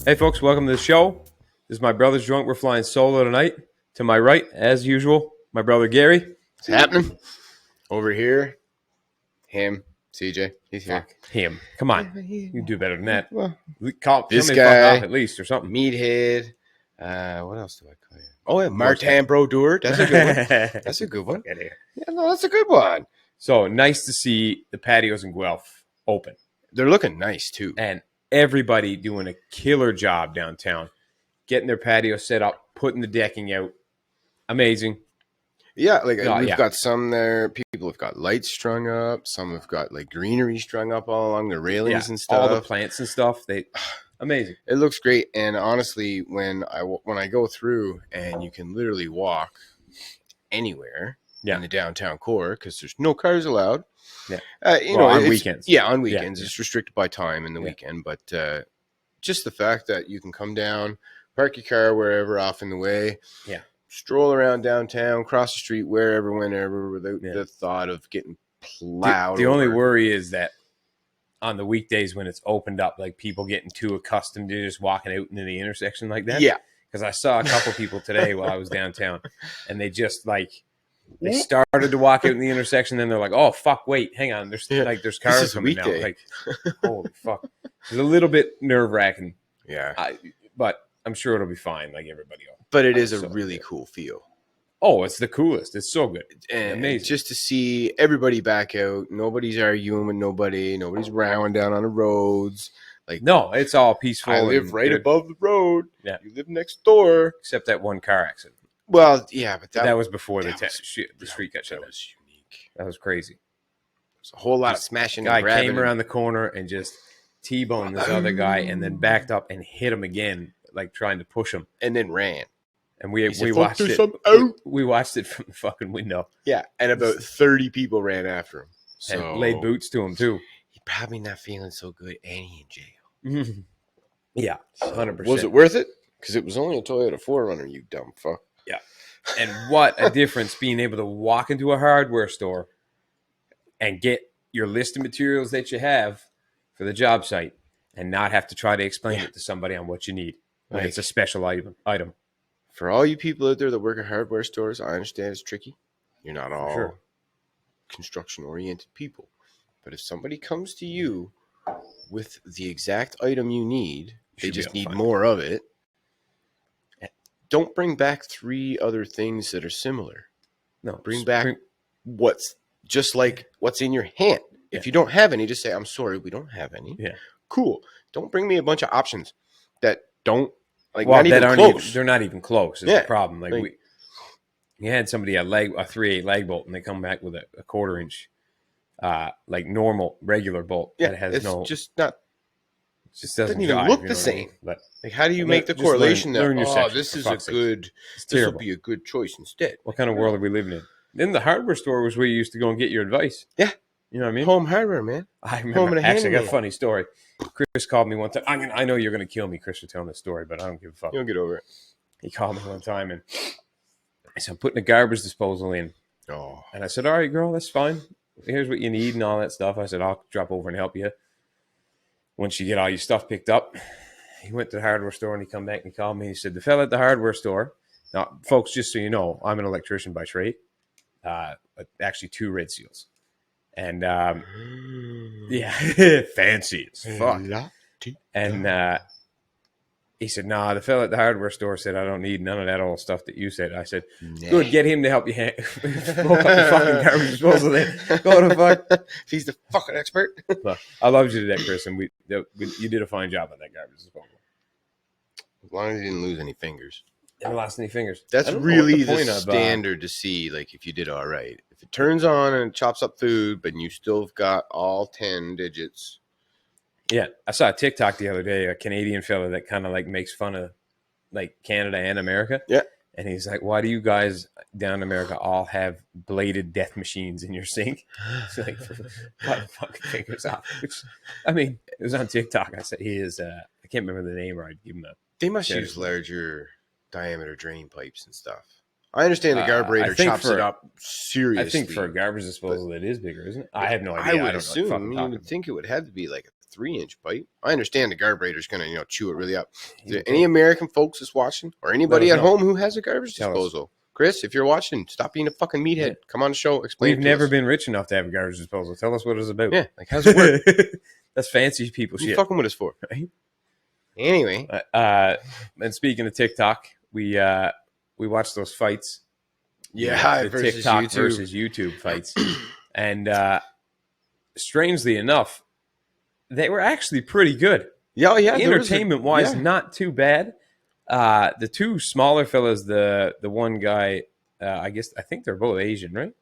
Hey, folks, welcome to the show. This is my brother's drunk. We're flying solo tonight. To my right, as usual, my brother Gary. What's happening? Over here, him, CJ. He's here. Fuck him. Come on. You can do better than that. Well, Tell this me to fuck guy, off at least or something. Meathead. What else do I call you? Oh, yeah, Martin Brodeur. That's a good one. That's a good one. Get here. Yeah, no, that's a good one. So nice to see the patios in Guelph open. They're looking nice, too. And everybody doing a killer job downtown. Getting their patio set up, putting the decking out. Amazing. Yeah, like we've got some there. People have got lights strung up. Some have got like greenery strung up all along the railings and stuff. All the plants and stuff. Amazing. It looks great. And honestly, when I go through and you can literally walk anywhere in the downtown core because there's no cars allowed. Yeah. On weekends. Yeah, on weekends. It's restricted by time in the weekend. But just the fact that you can come down, park your car wherever off in the way. Yeah. Stroll around downtown, cross the street, wherever, whenever, without the thought of getting plowed. The only worry is that on the weekdays when it's opened up, like people getting too accustomed to just walking out into the intersection like that. Yeah. Because I saw a couple people today while I was downtown, and they just they started to walk out in the intersection, then they're like, "Oh fuck, wait, hang on, there's cars coming now." Like, holy fuck, it's a little bit nerve wracking. Yeah, but I'm sure it'll be fine, like everybody else. But it is a really cool feel. Oh, it's the coolest. It's so good. And amazing. Just to see everybody back out. Nobody's arguing with nobody. Nobody's rowing down on the roads. Like, no, it's all peaceful. I live right above the road. Yeah. You live next door. Except that one car accident. Well, yeah, but that was before the street got shut down. That was unique. That was crazy. There's a whole lot of smashing. Guy came around the corner and just T-boned this other guy and then backed up and hit him again, like trying to push him. And then ran. And we watched it. We watched it from the fucking window. Yeah, and about 30 people ran after him. So and laid boots to him too. He probably not feeling so good, and he in jail. Mm-hmm. Yeah, 100%. Was it worth it? Because it was only a Toyota 4Runner, you dumb fuck. Yeah, and what a difference being able to walk into a hardware store and get your list of materials that you have for the job site, and not have to try to explain it to somebody on what you need. Like it's a special item. For all you people out there that work at hardware stores, I understand it's tricky. You're not all construction-oriented people. But if somebody comes to you with the exact item you need, they just need more of it, don't bring back 3 other things that are similar. No. Bring back what's just like what's in your hand. Yeah. If you don't have any, just say, I'm sorry, we don't have any. Yeah. Cool. Don't bring me a bunch of options that don't not even close. They're not even close. Is the problem. You had somebody a 3/8 lag bolt, and they come back with a 1/4 inch, normal regular bolt that has just not. It just doesn't even look the same. But how do you make the correlation this is a good? This will be a good choice instead. What kind of world are we living in? Then the hardware store was where you used to go and get your advice. Yeah. You know what I mean? Home hardware, man. I remember. Actually, I got a funny story. Chris called me one time. I know you're going to kill me, Chris, for telling this story, but I don't give a fuck. You'll get over it. He called me one time, and I said, I'm putting a garbage disposal in. Oh. And I said, all right, girl, that's fine. Here's what you need and all that stuff. I said, I'll drop over and help you once you get all your stuff picked up. He went to the hardware store, and he come back and he called me. He said, the fella at the hardware store. Now, folks, just so you know, I'm an electrician by trade. Actually 2 red seals. And fancy as fuck. And he said, nah, the fella at the hardware store said, I don't need none of that old stuff that you said. I said, good, get him to help you smoke up the fucking garbage disposal then. Go to fuck. If he's the fucking expert. Well, I loved you to that, Chris, and you did a fine job on that garbage disposal. As long as you didn't lose any fingers. Never lost any fingers. That's really the standard to see, like, if you did all right. If it turns on and it chops up food, but you still have got all 10 digits. Yeah. I saw a TikTok the other day, a Canadian fella that kind of like makes fun of like Canada and America. Yeah. And he's like, why do you guys down in America all have bladed death machines in your sink? It's like, cut the fucking fingers off. Which, I mean, it was on TikTok. I said, he is, I can't remember the name, or I'd give him a. They must use larger diameter drain pipes and stuff. I understand the carburetor chops it up seriously. I think for a garbage disposal, it is bigger, isn't it? I have no idea. I would assume. You would think it would have to be like a 3-inch pipe. I understand the carburetor's going to chew it really up. Is there Okay. any American folks that's watching or anybody Let at us know. home who has a garbage Tell us. disposal? Chris, if you're watching, stop being a fucking meathead. Yeah. Come on the show. Explain We've it to never us. been rich enough to have a garbage disposal. Tell us what it's about. Yeah, like how's it work? That's fancy people What are you shit. fucking with us for? Right? Anyway, And speaking of TikTok, we watched those fights. yeah, the versus TikTok YouTube. versus YouTube fights, and strangely enough, they were actually pretty good. Yeah. Entertainment wise, not too bad. The two smaller fellas, the one guy, I think they're both Asian, right?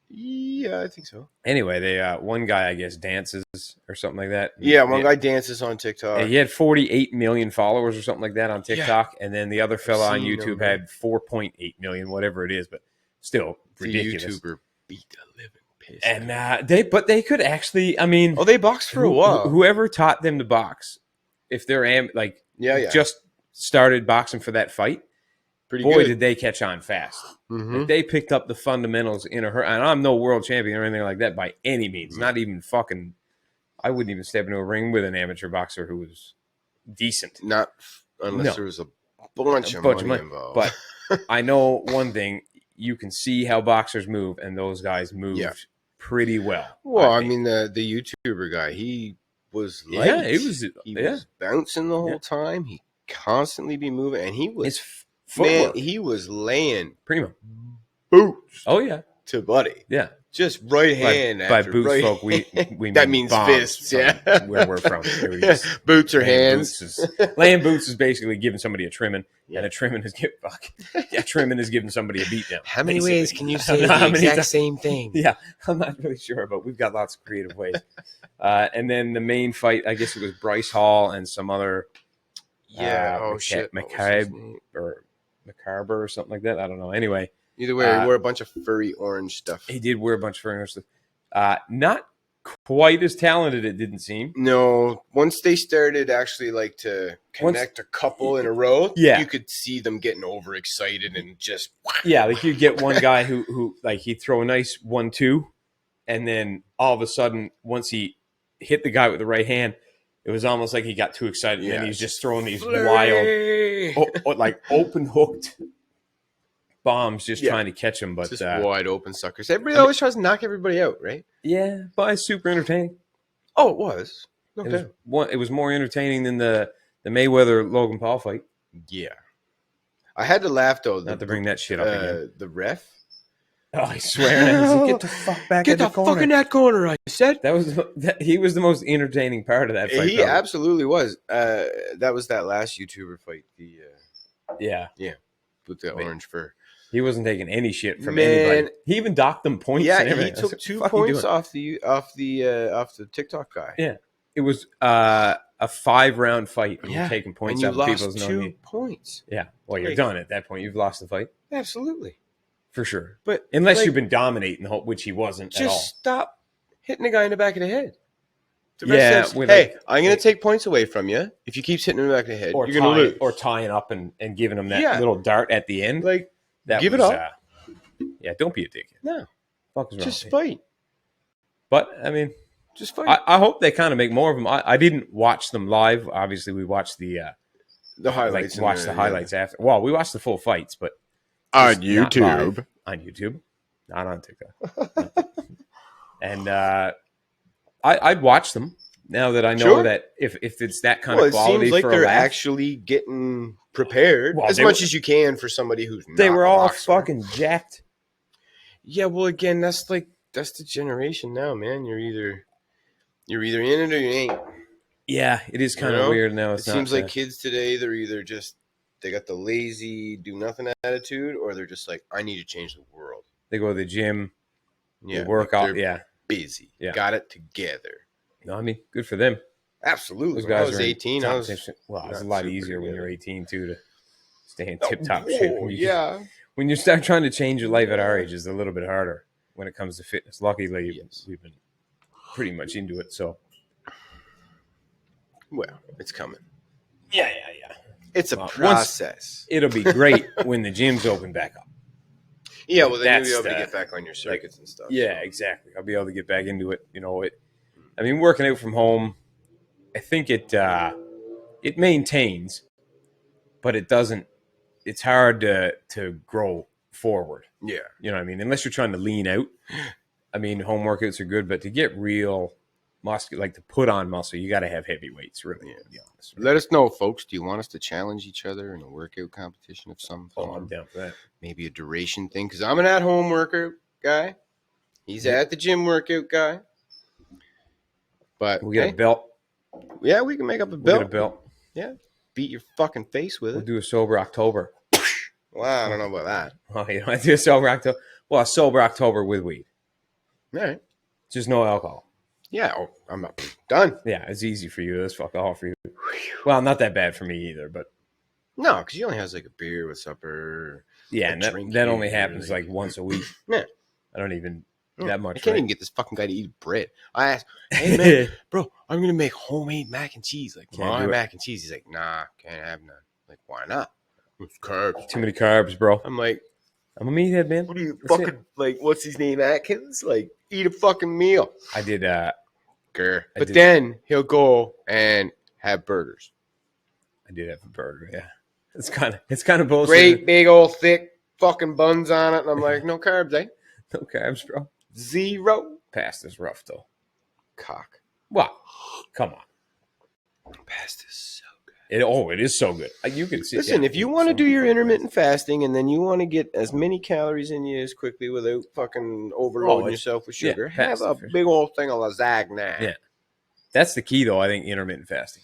Yeah, I think so. Anyway, they one guy I guess dances or something like that. Yeah, one guy dances on TikTok. He had 48 million followers or something like that on TikTok, and then the other fella on YouTube had 4.8 million, whatever it is, but still ridiculous. The YouTuber beat the living piss. And they could actually, I mean, they boxed for a while. Whoever taught them to box, if they're just started boxing for that fight, pretty boy, good. did they catch on fast. Mm-hmm. Like, they picked up the fundamentals in a hurry. And I'm no world champion or anything like that by any means. Mm-hmm. Not even fucking. I wouldn't even step into a ring with an amateur boxer who was decent. Not unless there was a bunch of money involved. But I know one thing: you can see how boxers move, and those guys moved pretty well. Well, I mean the YouTuber guy, he was light. Yeah, he was bouncing the whole time. He constantly be moving, and he was footwork. he was laying pretty much boots. Oh yeah, to Buddy. Yeah, just right hand. By boots, right folk, we that means fists. Yeah, where we're from. Boots or hands. Laying boots is basically giving somebody a trimming, and a trimming is giving somebody a beatdown. How many ways can you say the exact same thing? Yeah, I'm not really sure, but we've got lots of creative ways. And then the main fight, I guess it was Bryce Hall and some other. McCabe or something like that. I don't know. Anyway, either way, he wore a bunch of furry orange stuff. He did wear a bunch of furry orange stuff. Not quite as talented, it didn't seem. No, once they started actually to connect a couple in a row, you could see them getting overexcited and just like you get one guy who he'd throw a nice 1-2, and then all of a sudden once he hit the guy with the right hand, it was almost like he got too excited, and then he's just throwing these wild, open hooked bombs, just trying to catch him. But just wide open suckers. Everybody always tries to knock everybody out, right? Yeah, but it's super entertaining. Oh, it was. Okay. It was more entertaining than the Mayweather Logan Paul fight. Yeah, I had to laugh though. Not to bring that shit up again. The ref. Oh, I swear! Get the fuck back in the corner. Get the fuck in that corner! I said he was the most entertaining part of that fight. He absolutely was. That was that last YouTuber fight. With the orange fur. He wasn't taking any shit from anybody. He even docked them points. Yeah, and everything. He took 2 points off the TikTok guy. Yeah, it was a 5-round fight. And you're taking points and you off lost people's 2 points. Yeah, well, you're done at that point. You've lost the fight. Absolutely. For sure. But unless you've been dominating, which he wasn't at all. Just stop hitting the guy in the back of the head. The ref says, I'm going to take points away from you if you keep hitting him in the back of the head. You're going to lose. Or tying up and giving him that little dart at the end. Give it up. Don't be a dickhead. No. Fuck is wrong just fight. But, I mean, just fight. I hope they kind of make more of them. I didn't watch them live. Obviously, we watched the highlights. Watched the highlights after. Well, we watched the full fights, but on YouTube. On YouTube, not on TikTok. And I'd watch them now that I know that if it's that kind of quality. It seems like they're actually getting prepared as much as you can for somebody who's not. They were all fucking jacked. Yeah, well, again, that's the generation now, man. You're either in it or you ain't. Yeah, it is kind of weird now. It seems like kids today, they're either just they got the lazy do nothing attitude, or they're just like, I need to change the world. They go to the gym, they work out, busy, got it together. No, I mean, good for them. Absolutely. Those guys I was 18. it's a lot easier when you're 18 too to stay in tip-top shape. When you start trying to change your life at our age, it's a little bit harder when it comes to fitness. Luckily, we've been pretty much into it. So, well, it's coming. Yeah. It's a process. It'll be great when the gyms open back up. Yeah, well, then you'll be able to get back on your circuits and stuff. Yeah, exactly. I'll be able to get back into it. I mean, working out from home, I think it maintains, but it doesn't. It's hard to grow forward. Yeah. You know what I mean? Unless you're trying to lean out. I mean, home workouts are good, but to get real muscle, like to put on muscle, you got to have heavy weights, really. Yeah. To be honest. Right? Let us know, folks. Do you want us to challenge each other in a workout competition of some Oh, form? I'm down for that. Maybe a duration thing, because I'm an at-home workout guy. He's Yep. at the gym workout guy. But We'll get a belt. Yeah, we can make up a We'll belt. get a belt. Yeah. Beat your fucking face with We'll it. do a sober October. Well, I don't know about that. Oh, you know, I do a sober October. Well, a sober October with weed. All right. Just no alcohol. Yeah, I'm not done. Yeah, it's easy for you. That's fuck all for you. Well, not that bad for me either, but No, because he only has like a beer with supper. yeah, and that only happens like like once a week. Yeah. I don't even that much. I can't even get this fucking guy to eat bread. I asked, hey man, bro, I'm gonna make homemade mac and cheese. Like my mac and cheese. He's like, nah, can't have none. Like, why not? It's carbs. Too many carbs, bro. I'm like, I'm a meathead, man. what are you That's fucking it. like? What's his name, Atkins? Like, eat a fucking meal. I did. But then he'll go and have burgers. I did have a burger. Yeah, it's kind of bullshit. Great big old thick fucking buns on it, and I'm like, no carbs, eh? No carbs, bro. Zero. Pasta's rough though. Cock. Wow, come on. Pasta's so good. It is so good. You can see. Listen, if you want to do your intermittent fasting and then you want to get as many calories in you as quickly without fucking overloading yourself with sugar, have a big old thing of lasagna. Yeah. That's the key, though, I think, intermittent fasting.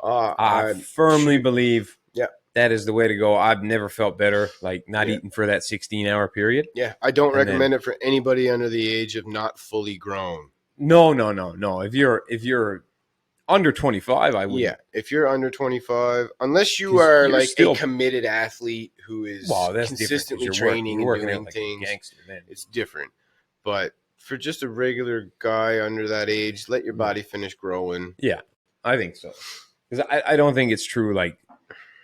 I firmly believe Yeah. that is the way to go. I've never felt better, like not eating for that 16-hour period. Yeah, I don't recommend it for anybody under the age of not fully grown. No. If you're under 25, I would. Yeah, if you're under 25, unless you are like a committed athlete who is consistently training and doing like things, it's different. But for just a regular guy under that age, let your body finish growing. Yeah, I think so. Because I don't think it's true. Like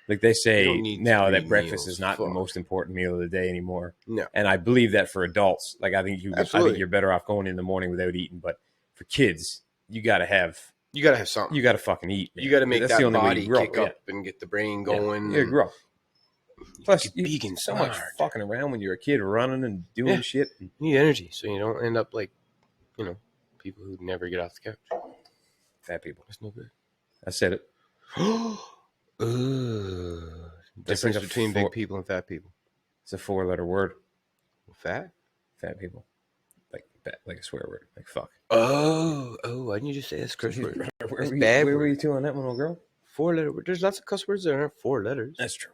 they say now that breakfast is not the most important meal of the day anymore. No, and I believe that for adults. Like I think you're better off going in the morning without eating. But for kids, you got to have something. You got to fucking eat. Man. You got to make that body kick up and get the brain going. Yeah, grow. Plus, you so much fucking around when you're a kid, running and doing shit. You need energy, so you don't end up like, people who never get off the couch. Fat people. That's no good. I said it. Difference between big people and fat people. It's a 4-letter word. Fat? Fat people. Like a swear word. Like fuck. Oh, why didn't you just say that's a curse word? Where were you two on that one, old girl? 4-letter word. There's lots of cuss words that aren't 4 letters. That's true.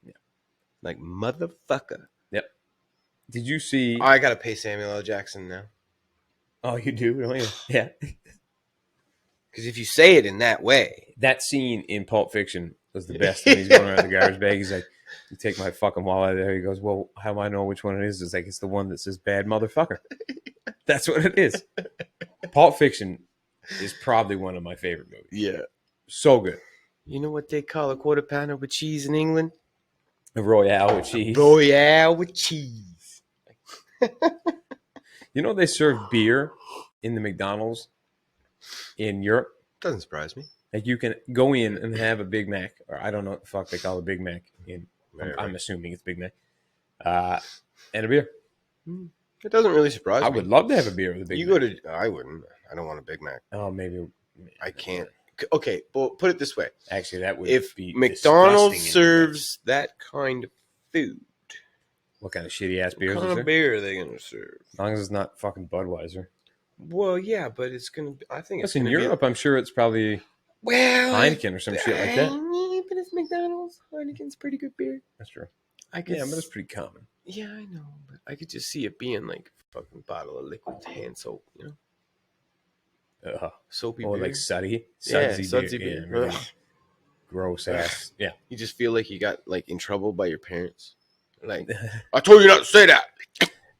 Yeah. Like motherfucker. Yep. Did you see? I gotta pay Samuel L. Jackson now. Oh, you do, don't you? Yeah. Because if you say it in that way, that scene in Pulp Fiction was the best. When he's going around the garbage bag, he's like, "You take my fucking wallet out of there." He goes, "Well, how do I know which one it is?" It's like it's the one that says "bad motherfucker." That's what it is. Pulp Fiction is probably one of my favorite movies. Yeah, so good. You know what they call a quarter pounder with cheese in England? A Royale with cheese. Royale with cheese. You know they serve beer in the McDonald's in Europe? Doesn't surprise me. Like you can go in and have a Big Mac, or I don't know what the fuck they call a Big Mac. I'm assuming it's Big Mac, and a beer. It doesn't really surprise me. I would love to have a beer with a Big Mac. I wouldn't. I don't want a Big Mac. Oh, maybe. I can't. Okay, well, put it this way. Actually, that would be McDonald's serves that kind of food. What kind of shitty ass beers? What kind of beer are they going to serve? As long as it's not fucking Budweiser. Well, yeah, but it's going to. I think it's in Europe. I'm sure it's probably Heineken or some shit like that. But it's McDonald's. Heineken's pretty good beer. That's true. I guess. Yeah, but it's pretty common. Yeah, I know, but I could just see it being like a fucking bottle of liquid hand soap, soapy beer. Like sudsy beer. Really gross ass. Yeah. You just feel like you got like in trouble by your parents. Like, I told you not to say that.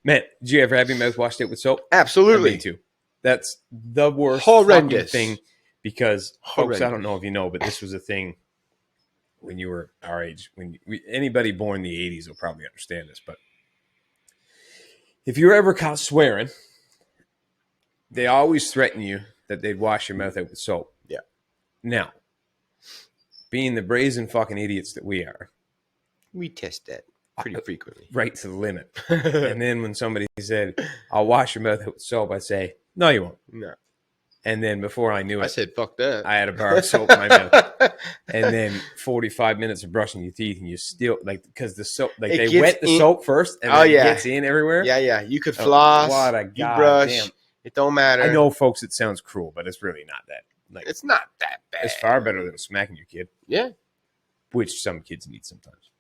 Man, did you ever have your mouth washed out with soap? Absolutely. Me too. That's the worst horrendous thing because, folks, I don't know if you know, but this was a thing when you were our age. Anybody born in the 80s will probably understand this, but if you're ever caught swearing, they always threaten you that they'd wash your mouth out with soap. Yeah. Now, being the brazen fucking idiots that we are, we test that pretty frequently. Right to the limit. And then when somebody said, I'll wash your mouth out with soap, I'd say, no, you won't. No. And then before I knew it, I said, fuck that. I had a bar of soap in my mouth. And then 45 minutes of brushing your teeth, and you still, like, because the soap, like, they wet the soap first, and then it gets in everywhere. Yeah. You could floss. What a you brush. goddamn. It don't matter. I know, folks, it sounds cruel, but it's really not that. Like, it's not that bad. It's far better than smacking your kid. Yeah. Which some kids need sometimes.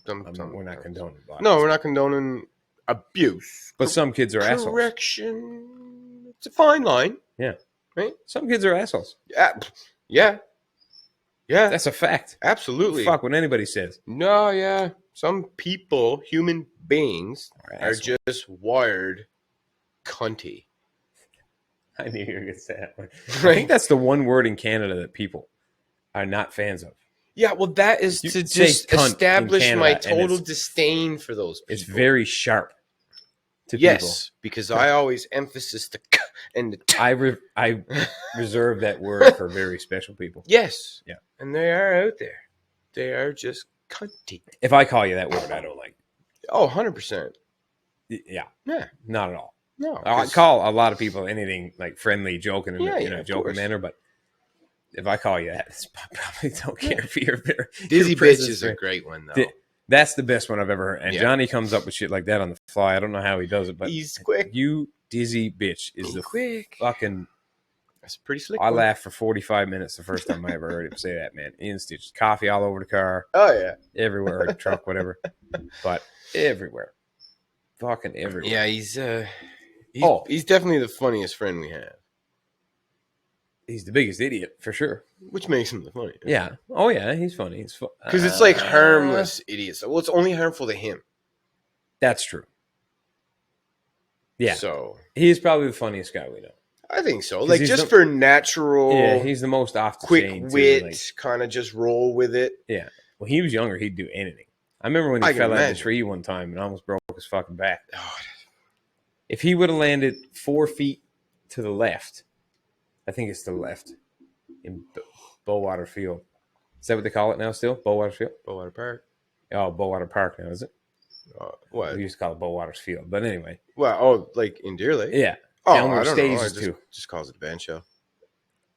We're not condoning violence. No, we're not condoning abuse. But some kids are assholes. Correction. It's a fine line. Yeah. Right? Some kids are assholes. Yeah. That's a fact. Absolutely. Fuck what anybody says. No, yeah. Some people, human beings, are just wired cunty. I knew you were going to say that one. Right? I think that's the one word in Canada that people are not fans of. Yeah, well, that is to just establish my total disdain for those people. It's very sharp to people. Yes, because I always emphasize the k and the t. I reserve that word for very special people. Yes. Yeah. And they are out there. They are just cunty. If I call you that word, I don't like it. Oh, 100%. Yeah. Yeah. Not at all. No. I call a lot of people anything like friendly, joking, in a joking manner, but if I call you that, I probably don't care if you're Dizzy Bitch is a great one, though. That's the best one I've ever heard. And Johnny comes up with shit like that on the fly. I don't know how he does it, but he's quick. You Dizzy Bitch is the quick. Fucking. That's pretty slick. I laughed for 45 minutes the first time I ever heard him say that, man. Instant coffee all over the car. Oh, yeah. Everywhere, the truck, whatever. But everywhere. Fucking everywhere. Yeah, he's definitely the funniest friend we have. He's the biggest idiot, for sure. Which makes him the funniest. Yeah. Oh, yeah, he's funny. Because it's like harmless idiots. Well, it's only harmful to him. That's true. Yeah. So he's probably the funniest guy we know. I think so. Like, just for natural... Yeah, he's the most off the chain. Quick wit, kind of just roll with it. Yeah. When he was younger, he'd do anything. I remember when he fell out of the tree one time and almost broke his fucking back. Oh. If he would have landed 4 feet to the left, I think it's to the left, in Bowater Field. Is that what they call it now still? Bowater Field? Bowater Park. Oh, Bowater Park now, is it? What? We used to call it Bowater Field. But anyway. Well, like in Deer Lake? Yeah. Oh, I don't know. Just calls it a band show.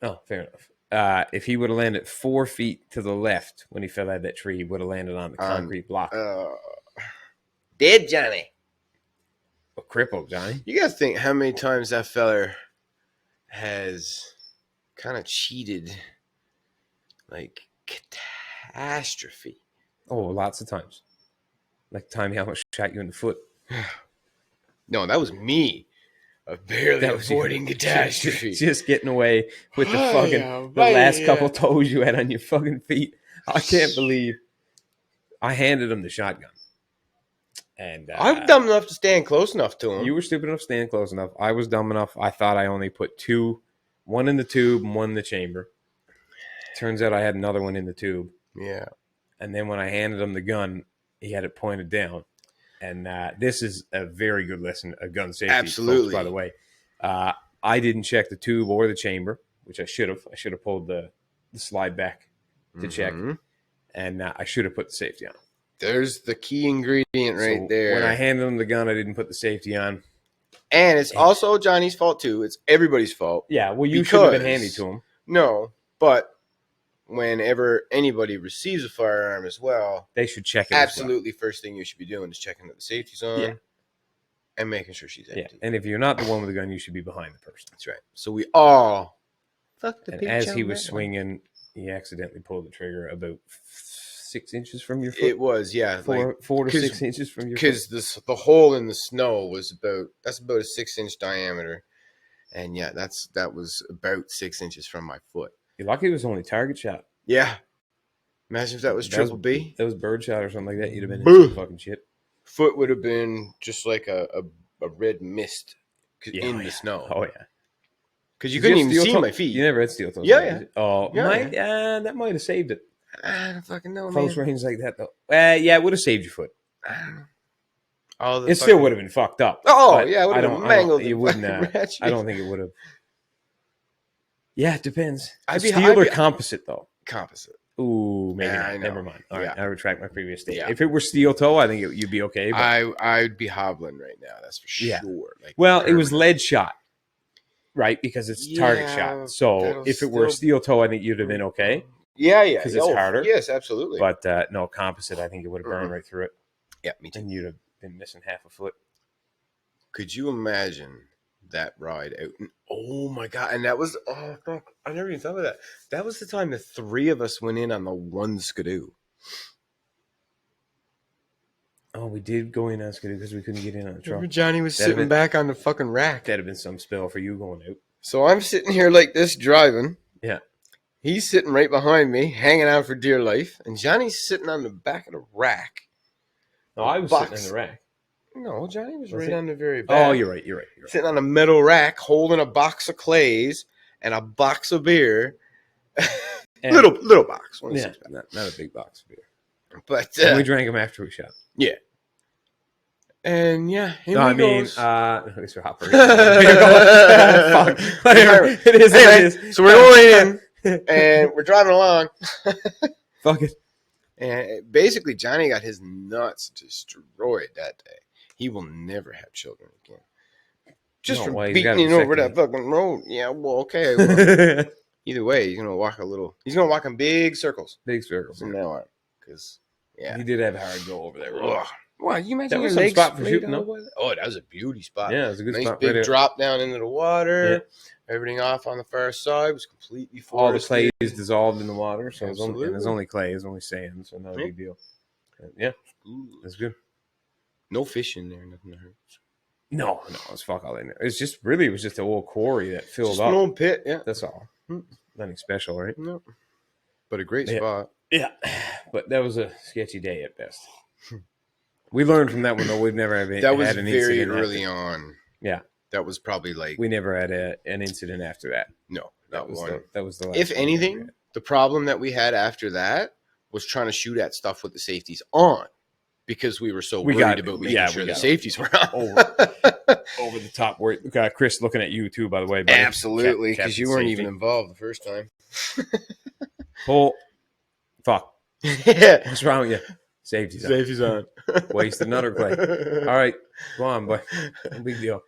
Oh, fair enough. If he would have landed 4 feet to the left when he fell out of that tree, he would have landed on the concrete block. Dead Johnny. A cripple, Johnny. You guys think how many times that feller has kind of cheated, like catastrophe? Oh, lots of times. Like the time he almost shot you in the foot. No, that was me. Barely avoiding catastrophe. Just getting away with the fucking last couple toes you had on your fucking feet. I can't believe I handed him the shotgun. And I'm dumb enough to stand close enough to him. You were stupid enough to stand close enough. I was dumb enough. I thought I only put two, one in the tube and one in the chamber. Turns out I had another one in the tube. Yeah. And then when I handed him the gun, he had it pointed down. And this is a very good lesson of gun safety. Absolutely. Folks, by the way. I didn't check the tube or the chamber, which I should have. I should have pulled the slide back to check. And I should have put the safety on. There's the key ingredient right there. When I handed him the gun, I didn't put the safety on. And it's also Johnny's fault, too. It's everybody's fault. Yeah, well, you should have been handy to him. No, but whenever anybody receives a firearm as well, they should check it. Absolutely, first thing you should be doing is checking that the safety's on and making sure she's empty. Yeah, and if you're not the one with the gun, you should be behind the person. That's right. So we all fucked the. And as he was swinging, he accidentally pulled the trigger about 6 inches from your foot. It was, yeah, 4 to 6 inches from your foot. Because the hole in the snow was about a 6-inch diameter, and yeah, that was about 6 inches from my foot. You're lucky it was only target shot. Yeah. Imagine if that was triple B. That was bird shot or something like that. You'd have been in some fucking shit. Foot would have been just like a red mist in the snow. Oh, yeah. Because you couldn't even see my feet. You never had steel toes. Yeah. Oh, that might have saved it. I don't fucking know, Close range like that, though. Yeah, it would have saved your foot. I don't know. It still would have been fucked up. Oh, yeah, it would have been mangled. You wouldn't. I don't think it would have. Yeah, it depends. I'd be Steel or composite though. composite. Ooh, maybe Yeah, not. I know. Never mind. All right, Yeah. I retract my previous statement. Yeah. If it were steel toe, I think you'd be okay. But I'd be hobbling right now. That's for Yeah. sure. Like, well, it was permanent. lead shot, right? Because it's target shot. So that'll if it were still- steel toe, I think you'd have been okay Yeah, because it's harder. Yes, absolutely. But no, composite, I think it would have burned right through it, yeah, me too. and you'd have been missing half a foot. Could you imagine that ride out? Oh my god! And that was fuck! I never even thought of that. That was the time the three of us went in on the one skidoo. Oh, we did go in on Skidoo because we couldn't get in on the truck. Remember Johnny was That'd sitting have back on the fucking rack. That'd have been some spill for you going out. So I'm sitting here like this driving. Yeah. He's sitting right behind me, hanging on for dear life, and Johnny's sitting on the back of the rack. No, I was sitting in the rack. No, Johnny was right he? on the very back. Oh, you're right. Sitting on a metal rack, holding a box of clays and a box of beer. And, little box. Yeah, not a big box of beer. But and we drank them after we shot. Yeah. And yeah, at least we're hopping. Fuck. It is. So we're going in, and we're driving along. Fuck it. And basically, Johnny got his nuts destroyed that day. He will never have children again. Just for beating you over that fucking road. Yeah, well, okay. Well, either way, he's gonna walk He's gonna walk in big circles. Big circles from now on. Because he did have a hard go over that road. Wow, you imagine that was some spot for shooting, though. Oh, that was a beauty spot. Yeah, it was a good nice spot. Big right drop down into the water. Yeah. Everything off on the far side was completely forested. All the clay is dissolved in the water, so there's only clay, it's only sand, so not a big deal. Yeah, that's good. No fish in there, nothing to hurt. No, it's fuck all in there. It was just a old quarry that filled just up. An old pit, yeah. That's all. Nothing special, right? No. But a great spot. Yeah, but that was a sketchy day at best. We learned from that one though. We've never had an incident. That was very early on. Yeah, that was probably like we never had an incident after that. No, that was the last. If anything, the problem that we had after that was trying to shoot at stuff with the safeties on, because we were so worried about making sure the safeties were on. Over the top. We got Chris looking at you too, by the way. Buddy. Absolutely, because you weren't even involved the first time. Oh, fuck! What's wrong with you? Safety's on. Wasted another clay. All right, go on, boy. No big deal.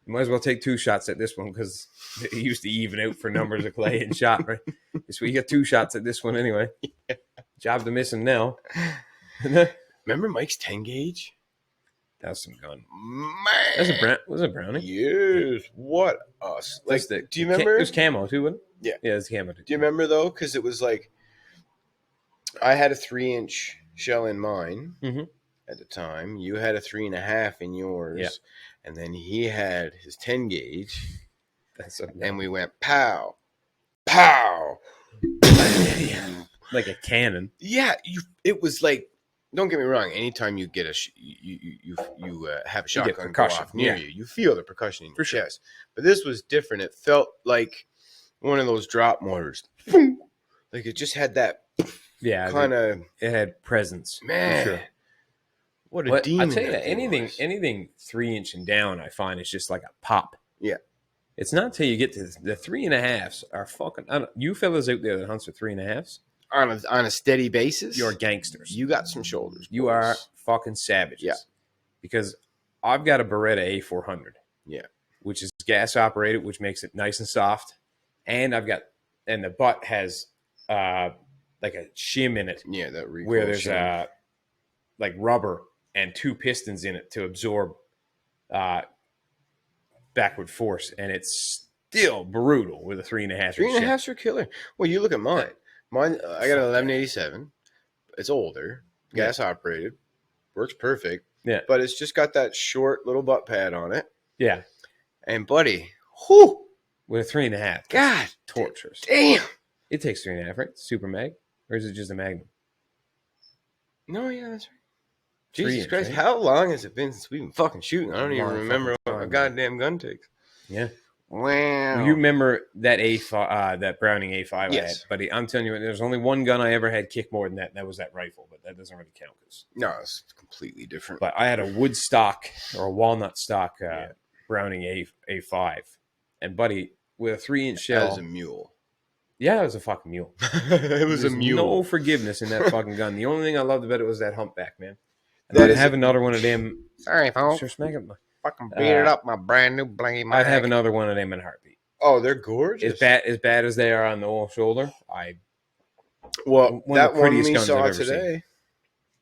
You might as well take 2 shots at this one because it used to even out for numbers of clay and shot, right? So you got 2 shots at this one anyway. Yeah. Job to missing now. Remember Mike's 10 gauge? That was some gun. Man, was it Brownie? Yes. What us? Like, do you remember? It was camo too, wasn't it? Yeah. Yeah, it was camo too. Do you remember though? Because it was like I had a 3-inch shell in mine at the time. You had a 3.5 in yours, and then he had his 10 gauge. And we went pow, pow, like a cannon. Yeah, it was like. Don't get me wrong. Anytime you get you have a shotgun go off near you, you feel the percussion in your chest. But this was different. It felt like one of those drop mortars. Like it just had that. Yeah, kind of. It had presence. Man, sure. What a demon! I tell you that anything 3-inch and down, I find is just like a pop. Yeah, it's not until you get to the 3.5s are fucking. You fellas out there that hunts with 3.5s. On a steady basis, you're gangsters. You got some shoulders. You are fucking savages. Yeah, because I've got a Beretta A400. Yeah, which is gas operated, which makes it nice and soft, and the butt has like a shim in it. Yeah, that recoil where there's shim. Like rubber and 2 pistons in it to absorb backward force, and it's still brutal with a 3.5. 3.5s are killer. Well, you look at mine. Mine, I got an 1187. It's older, gas operated, works perfect. Yeah, but it's just got that short little butt pad on it. Yeah, and buddy, whoo, with a 3.5. God, torturous. Damn, it takes 3.5, right? Super mag, or is it just a Magnum? No, yeah, that's right. Jesus Christ, right? How long has it been since we've been fucking shooting? I don't even remember what a goddamn gun takes. Yeah. Wow. You remember that that Browning A5 yes. I had, buddy? I'm telling you, there's only one gun I ever had kick more than that, and that was that rifle, but that doesn't really count. No, it's completely different. But I had a wood stock or a walnut stock Browning A5, and buddy, with a 3-inch shell. As a mule. Yeah, it was a fucking mule. It was There's a mule. no forgiveness in that fucking gun. The only thing I loved about it was that humpback, man. And That I'd is have a- another one of them. Sorry, folks. Sure, smack it. Fucking beat it up, my brand new blangy Mac. I'd have another one of them in a heartbeat. Oh, they're gorgeous. As bad as they are on the old shoulder, Well, one of the prettiest guns I've ever today. seen.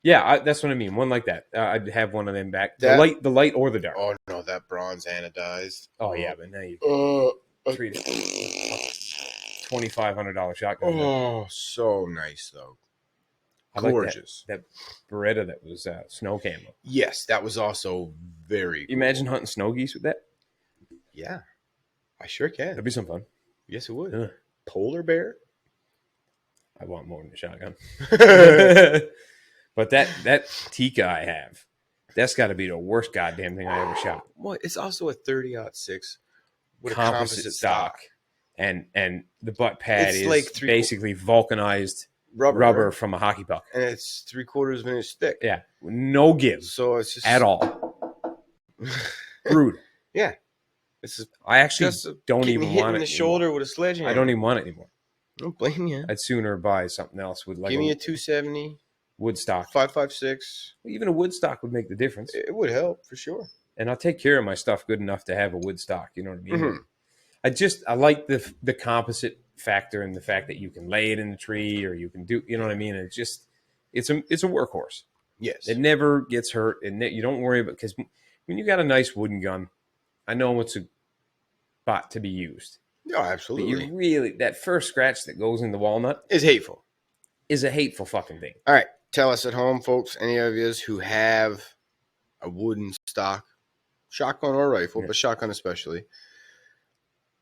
Yeah, that's what I mean. One like that. I'd have one of them back. The light or the dark. Oh no, that bronze anodized. Oh yeah, but now you treat it. $2,500 shotgun. Oh, so nice though. I Gorgeous. Like that Beretta that was snow camo. Yes, that was also very You imagine hunting snow geese with that? Yeah, I sure can. That'd be some fun. Yes, it would. Yeah. Polar bear? I want more than a shotgun. But that Tika I have, that's got to be the worst goddamn thing I ever shot. Well, it's also a 30-06 with composite stock. And the butt pad It's is like basically vulcanized rubber from a hockey puck. And it's 3/4 of an inch thick. Yeah. No give. So it's just at all. Brutal. Yeah. It's just, I actually don't even want it. In the shoulder with a sledgehammer. I don't even want it anymore. I don't blame you. I'd sooner buy something else with like give me a 270 Woodstock. 5.56. Even a Woodstock would make the difference. It would help for sure. And I'll take care of my stuff good enough to have a Woodstock. You know what I mean? Mm-hmm. I like the composite factor and the fact that you can lay it in the tree or you can do, you know what I mean? It's a workhorse. Yes. It never gets hurt, and you don't worry about, because when you got a nice wooden gun, I know it's a spot to be used. Oh, absolutely. But that first scratch that goes in the walnut is hateful. Is a hateful fucking thing. All right. Tell us at home, folks, any of you who have a wooden stock, shotgun or rifle, but shotgun especially,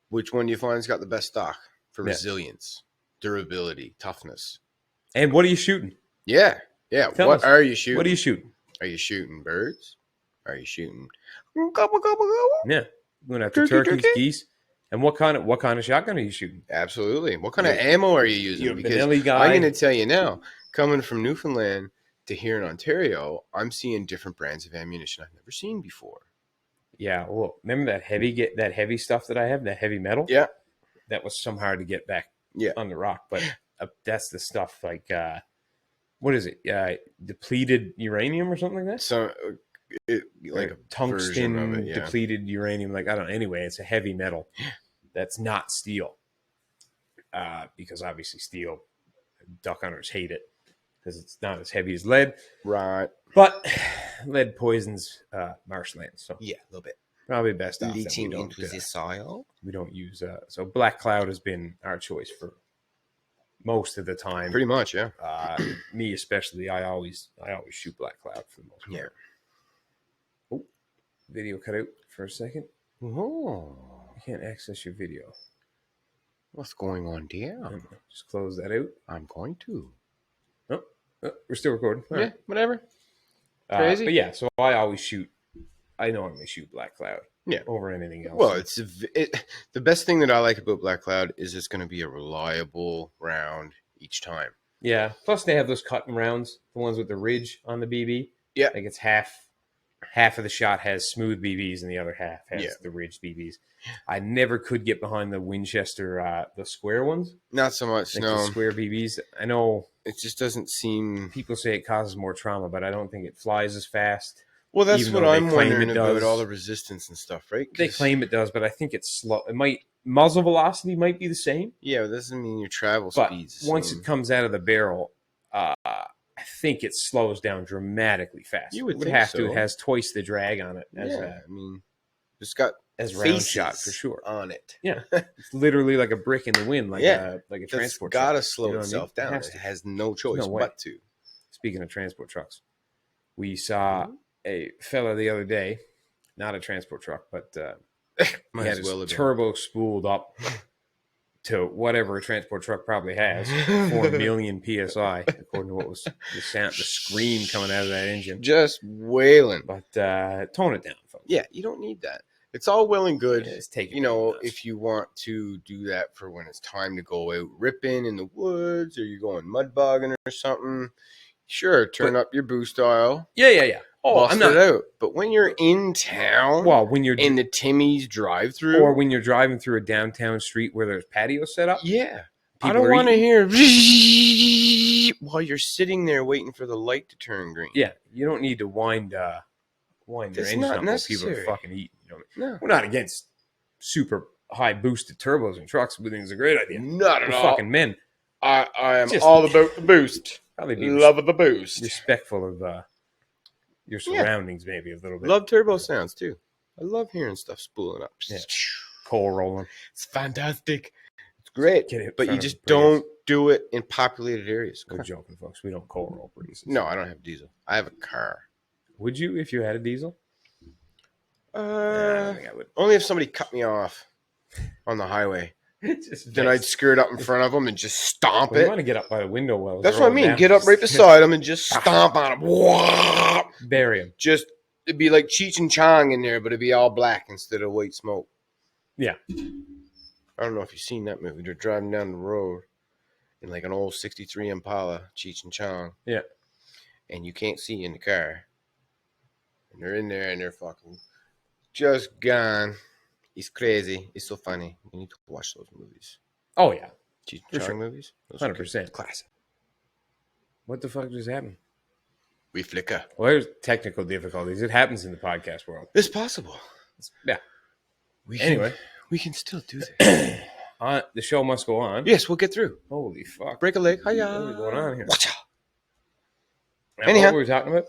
which one do you find has got the best stock for resilience, durability, toughness? And what are you shooting? Yeah. Yeah. What are you shooting? What are you shooting? Are you shooting birds? Are you shooting? Yeah. Going after turkeys, geese. And what kind of shotgun are you shooting? Absolutely. What kind of ammo are you using? Because I'm going to tell you now, coming from Newfoundland to here in Ontario, I'm seeing different brands of ammunition I've never seen before. Yeah. Well, remember that heavy stuff that I have, that heavy metal? Yeah. That was some hard to get back on the rock. But that's the stuff like, what is it? Depleted uranium or something like that? So, like a tungsten depleted uranium. Like, I don't know. Anyway, it's a heavy metal that's not steel. Because obviously steel, duck hunters hate it because it's not as heavy as lead. Right. But lead poisons marshlands. So yeah, a little bit. Probably best off leaching into the soil. We don't use so Black Cloud has been our choice for most of the time. Pretty much, yeah. Me especially, I always shoot Black Cloud for the most part. Yeah. Oh, video cut out for a second. Oh, you can't access your video. What's going on there? Just close that out. I'm going to. Oh, we're still recording. All right. Whatever. Crazy. But yeah, so I normally shoot Black Cloud. Yeah. Over anything else. Well, the best thing that I like about Black Cloud is it's going to be a reliable round each time. Yeah. Plus they have those cutting rounds, the ones with the ridge on the BB. Yeah. Like it's half of the shot has smooth BBs and the other half has the ridged BBs. I never could get behind the Winchester, the square ones. Not so much, like no. The square BBs. I know. It just doesn't seem... People say it causes more trauma, but I don't think it flies as fast. Well, that's what I'm wondering about all the resistance and stuff, right? They claim it does, but I think it's slow. Muzzle velocity might be the same. Yeah, but that doesn't mean your travel speed's once it comes out of the barrel, I think it slows down dramatically fast. You would think have to. It has twice the drag on it. It's got as round shot for sure on it. Yeah, it's literally like a brick in the wind, like a transport truck. Got to slow itself down. It has no choice but to. Speaking of transport trucks, we saw a fella the other day, not a transport truck, but he had his turbo spooled up to whatever a transport truck probably has, 4 million PSI, according to what was the scream coming out of that engine. Just wailing. But tone it down, folks. Yeah, you don't need that. It's all well and good, yeah, if you want to do that for when it's time to go out ripping in the woods or you're going mud bogging or something. Sure, turn up your boost dial. Yeah. bust it out. But when you're in town, when you're in the Timmy's drive-through, or when you're driving through a downtown street where there's patios set up, yeah, I people don't are want to eating. hear while you're sitting there waiting for the light to turn green. Yeah, you don't need to wind your That's engine not up while people are necessary. fucking eating. You know? No, We're not against super high boosted turbos and trucks. We think it's a great idea. not at We're all. fucking men. I am Just- all about the boost. Probably be Love of the boost. respectful of your surroundings, maybe a little bit. Love turbo sounds too. I love hearing stuff spooling up. Yeah. Coal rolling. It's fantastic. It's great. Get it in But you front of just a Prius. don't do it in populated areas. We're joking, folks. We don't coal roll Priuses. No, I don't have diesel. I have a car. Would you if you had a diesel? I don't think I would. Only if somebody cut me off on the highway. Just Then I'd skirt up in front of them and just stomp Well, you it. want to get up by the window well. That's what I mean. Get up right beside them and just stomp on them. Whoop! Bury him. Just, it'd be like Cheech and Chong in there, but it'd be all black instead of white smoke. Yeah. I don't know if you've seen that movie. They're driving down the road in like an old 63 Impala, Cheech and Chong. Yeah. And you can't see in the car. And they're in there and they're fucking just gone. It's crazy. It's so funny. You need to watch those movies. Oh, yeah. Cheech For and Chong sure. movies? Those are 100%. classic. What the fuck just happened? We flicker. Well, there's technical difficulties. It happens in the podcast world. It's possible. Yeah. Anyway, we can still do this. The show must go on. Yes, we'll get through. Holy fuck. Break a leg. Hiya. What is going on here? Watcha. Now, Anyhow. what were we talking about?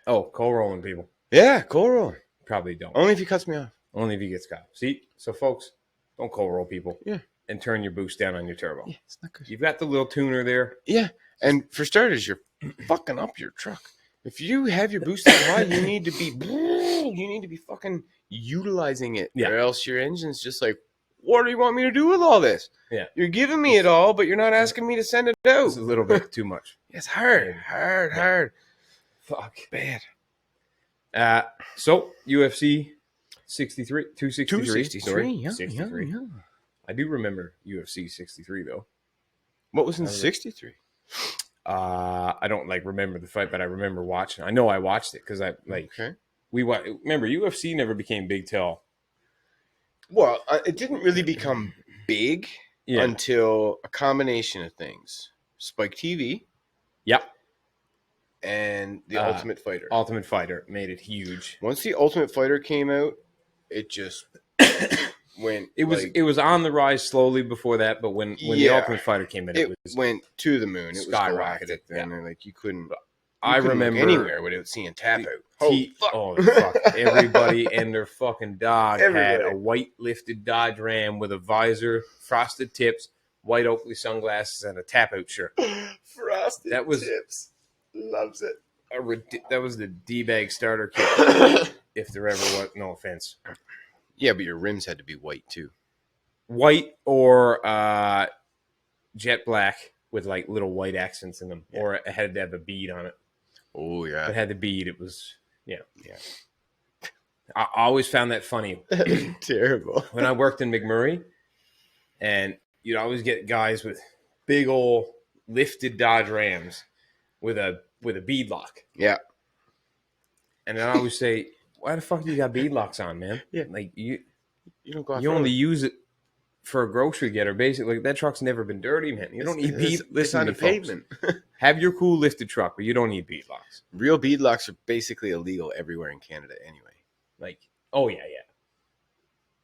Oh, coal rolling people. Yeah, coal roll. Probably don't. Only if he cuts me off. Only if he gets caught. See? So, folks, don't coal roll people. Yeah. And turn your boost down on your turbo. Yeah, it's not good. You've got the little tuner there. Yeah, and for starters, you're fucking up your truck. If you have your boost that high, you need to be fucking utilizing it. Yeah. Or else your engine's just like, what do you want me to do with all this? Yeah. You're giving me it all, but you're not asking me to send it out. It's a little bit too much. It's hard. Fuck. Bad. So, UFC 63, 263. 263. Sorry. Yeah, 63. yeah. I do remember UFC 63, though. What was in 63? I don't remember the fight, but I remember watching. I know I watched it because Okay. remember UFC never became big till. Well, it didn't really become big until a combination of things. Spike TV. Yep. And the Ultimate Fighter. Ultimate Fighter made it huge. Once the Ultimate Fighter came out, it just went. It was on the rise slowly before that, but when the Ultimate Fighter came in, it went to the moon. It skyrocketed. was skyrocketed. And you couldn't. I couldn't look remember anywhere without seeing tap out. Oh, fuck. Everybody and their fucking dog had Everybody. a white lifted Dodge Ram with a visor, frosted tips, white Oakley sunglasses, and a tap out shirt. Frosted That was- tips. Loves it. That was the D-bag starter kit, if there ever was. No offense. Yeah, but your rims had to be white too. White or jet black with little white accents in them, or it had to have a bead on it. Oh If yeah. it had the bead, it was yeah. I always found that funny Terrible. when I worked in McMurray, and you'd always get guys with big old lifted Dodge Rams with a bead lock. Yeah. And then I always say, "Why the fuck do you got bead locks on, man? Yeah. You don't go. you only use it for a grocery getter. Basically, that truck's never been dirty, man. You don't need bead. It's Listen on to the me, folks. pavement. Have your cool lifted truck, but you don't need bead locks. Real bead locks are basically illegal everywhere in Canada anyway. Oh yeah.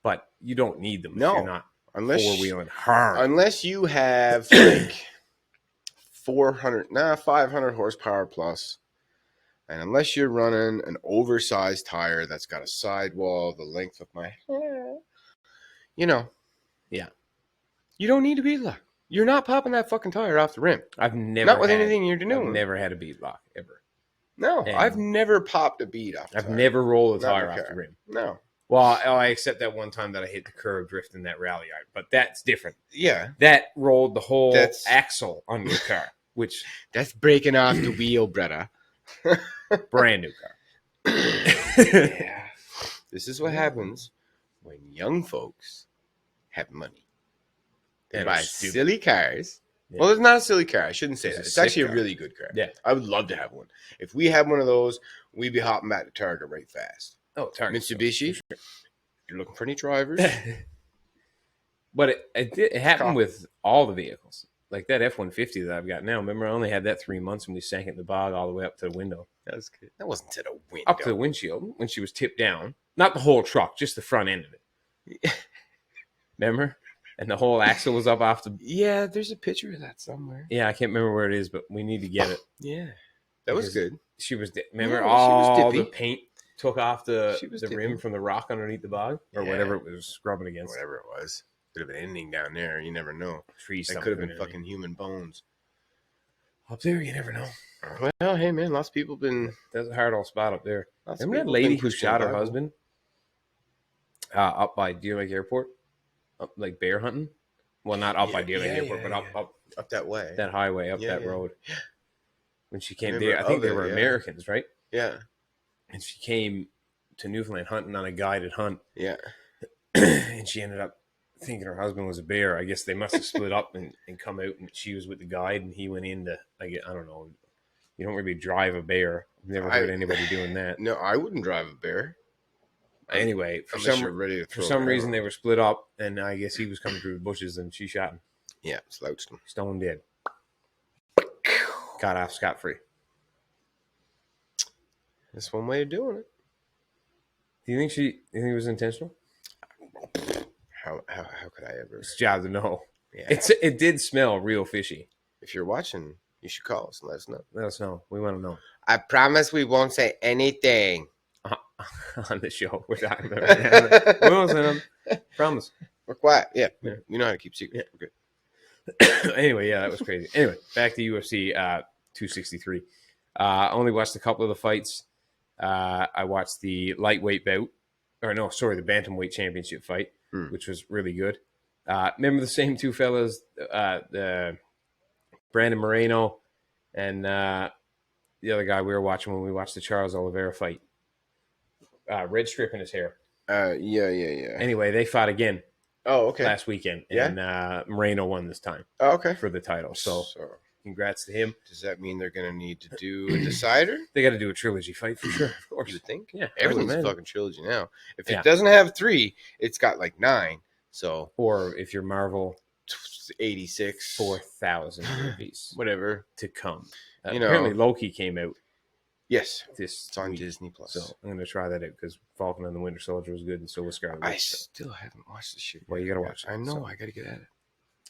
But you don't need them No. if you're not Unless four-wheeling hard. Unless you have 500 horsepower plus, and unless you're running an oversized tire that's got a sidewall the length of my hair, Yeah. you don't need a bead lock. You're not popping that fucking tire off the rim. I've never Not with had- anything you're I've doing. never had a bead lock ever. No, And I've never popped a bead off. I've tire. never rolled a Not tire in a off car. the rim. No. Well, I accept that one time that I hit the curb drifting that rally yard, but that's different. Yeah, That rolled the whole That's- axle on your car, which that's breaking off the wheel, brother. brand new car. Yeah. This is what happens when young folks have money. They And buy are stupid. silly cars. Yeah. Well, it's not a silly car. I shouldn't say It's that. a It's sick actually car. a really good car. Yeah. I would love to have one. If we had one of those, we'd be hopping back to Target right fast. Oh, Target. Mitsubishi, if you're looking for any drivers. But it happened with all the vehicles. Like that F-150 that I've got now. Remember, I only had that 3 months when we sank it in the bog all the way up to the window. That was good. That wasn't to the window. Up to the windshield when she was tipped down. Not the whole truck, just the front end of it. Remember? And the whole axle was up off the... Yeah, there's a picture of that somewhere. Yeah, I can't remember where it is, but we need to get it. Yeah. That was good. She was... Remember, Yeah, all she was the paint took off the dippy. rim from the rock underneath the bog? Or whatever it was scrubbing against. Whatever it was. Could have been anything down there. You never know. Trees. That could have been fucking human bones. Up there, you never know. Well, hey, man, lots of people been... That's a hard old spot up there. Lots Remember that lady who shot her husband? Up by Deer Lake Airport? Up, like, bear hunting? Well, not up by Deer Lake Airport, but up that way. That highway, up that road. When she came Remember there, I think they were Americans, right? Yeah. And she came to Newfoundland hunting on a guided hunt. Yeah. And she ended up thinking her husband was a bear. I guess they must have split up and come out, and she was with the guide, and he went into, I don't know. You don't really drive a bear. I've never heard anybody doing that. No, I wouldn't drive a bear. Anyway, for some reason they were split up, and I guess he was coming through the bushes, and she shot him. Yeah, slouched him. Stone dead. Got off scot-free. That's one way of doing it. Do you think it was intentional? How could I ever? It's job to know. Yeah. It did smell real fishy. If you're watching, you should call us and let us know. Let us know. We want to know. I promise we won't say anything on the show. We're talking about right now. We won't say them. Promise. We're quiet. Yeah. You know how to keep secrets. Yeah. We're good. Anyway, yeah, that was crazy. Anyway, back to UFC 263. Only watched a couple of the fights. I watched the lightweight bout. The bantamweight championship fight, which was really good. Remember the same two fellas, the Brandon Moreno and the other guy we were watching when we watched the Charles Oliveira fight. Red strip in his hair. Yeah. Anyway, they fought again. Oh, okay. Last weekend. And Moreno won this time. Oh, okay. For the title. So congrats to him. Does that mean they're going to need to do a decider? They got to do a trilogy fight for sure, of course. You would think? Yeah. Everything's a fucking trilogy now. If it doesn't have 3, it's got like 9. So, or if you're Marvel, 86, 4,000 movies, whatever to come. You know, apparently Loki came out. Yes, it's on Disney Plus. So I'm going to try that out because Falcon and the Winter Soldier was good, and so was Scarlet Witch. I still haven't watched the shit. Well, you got to watch it. I know. I got to get at it.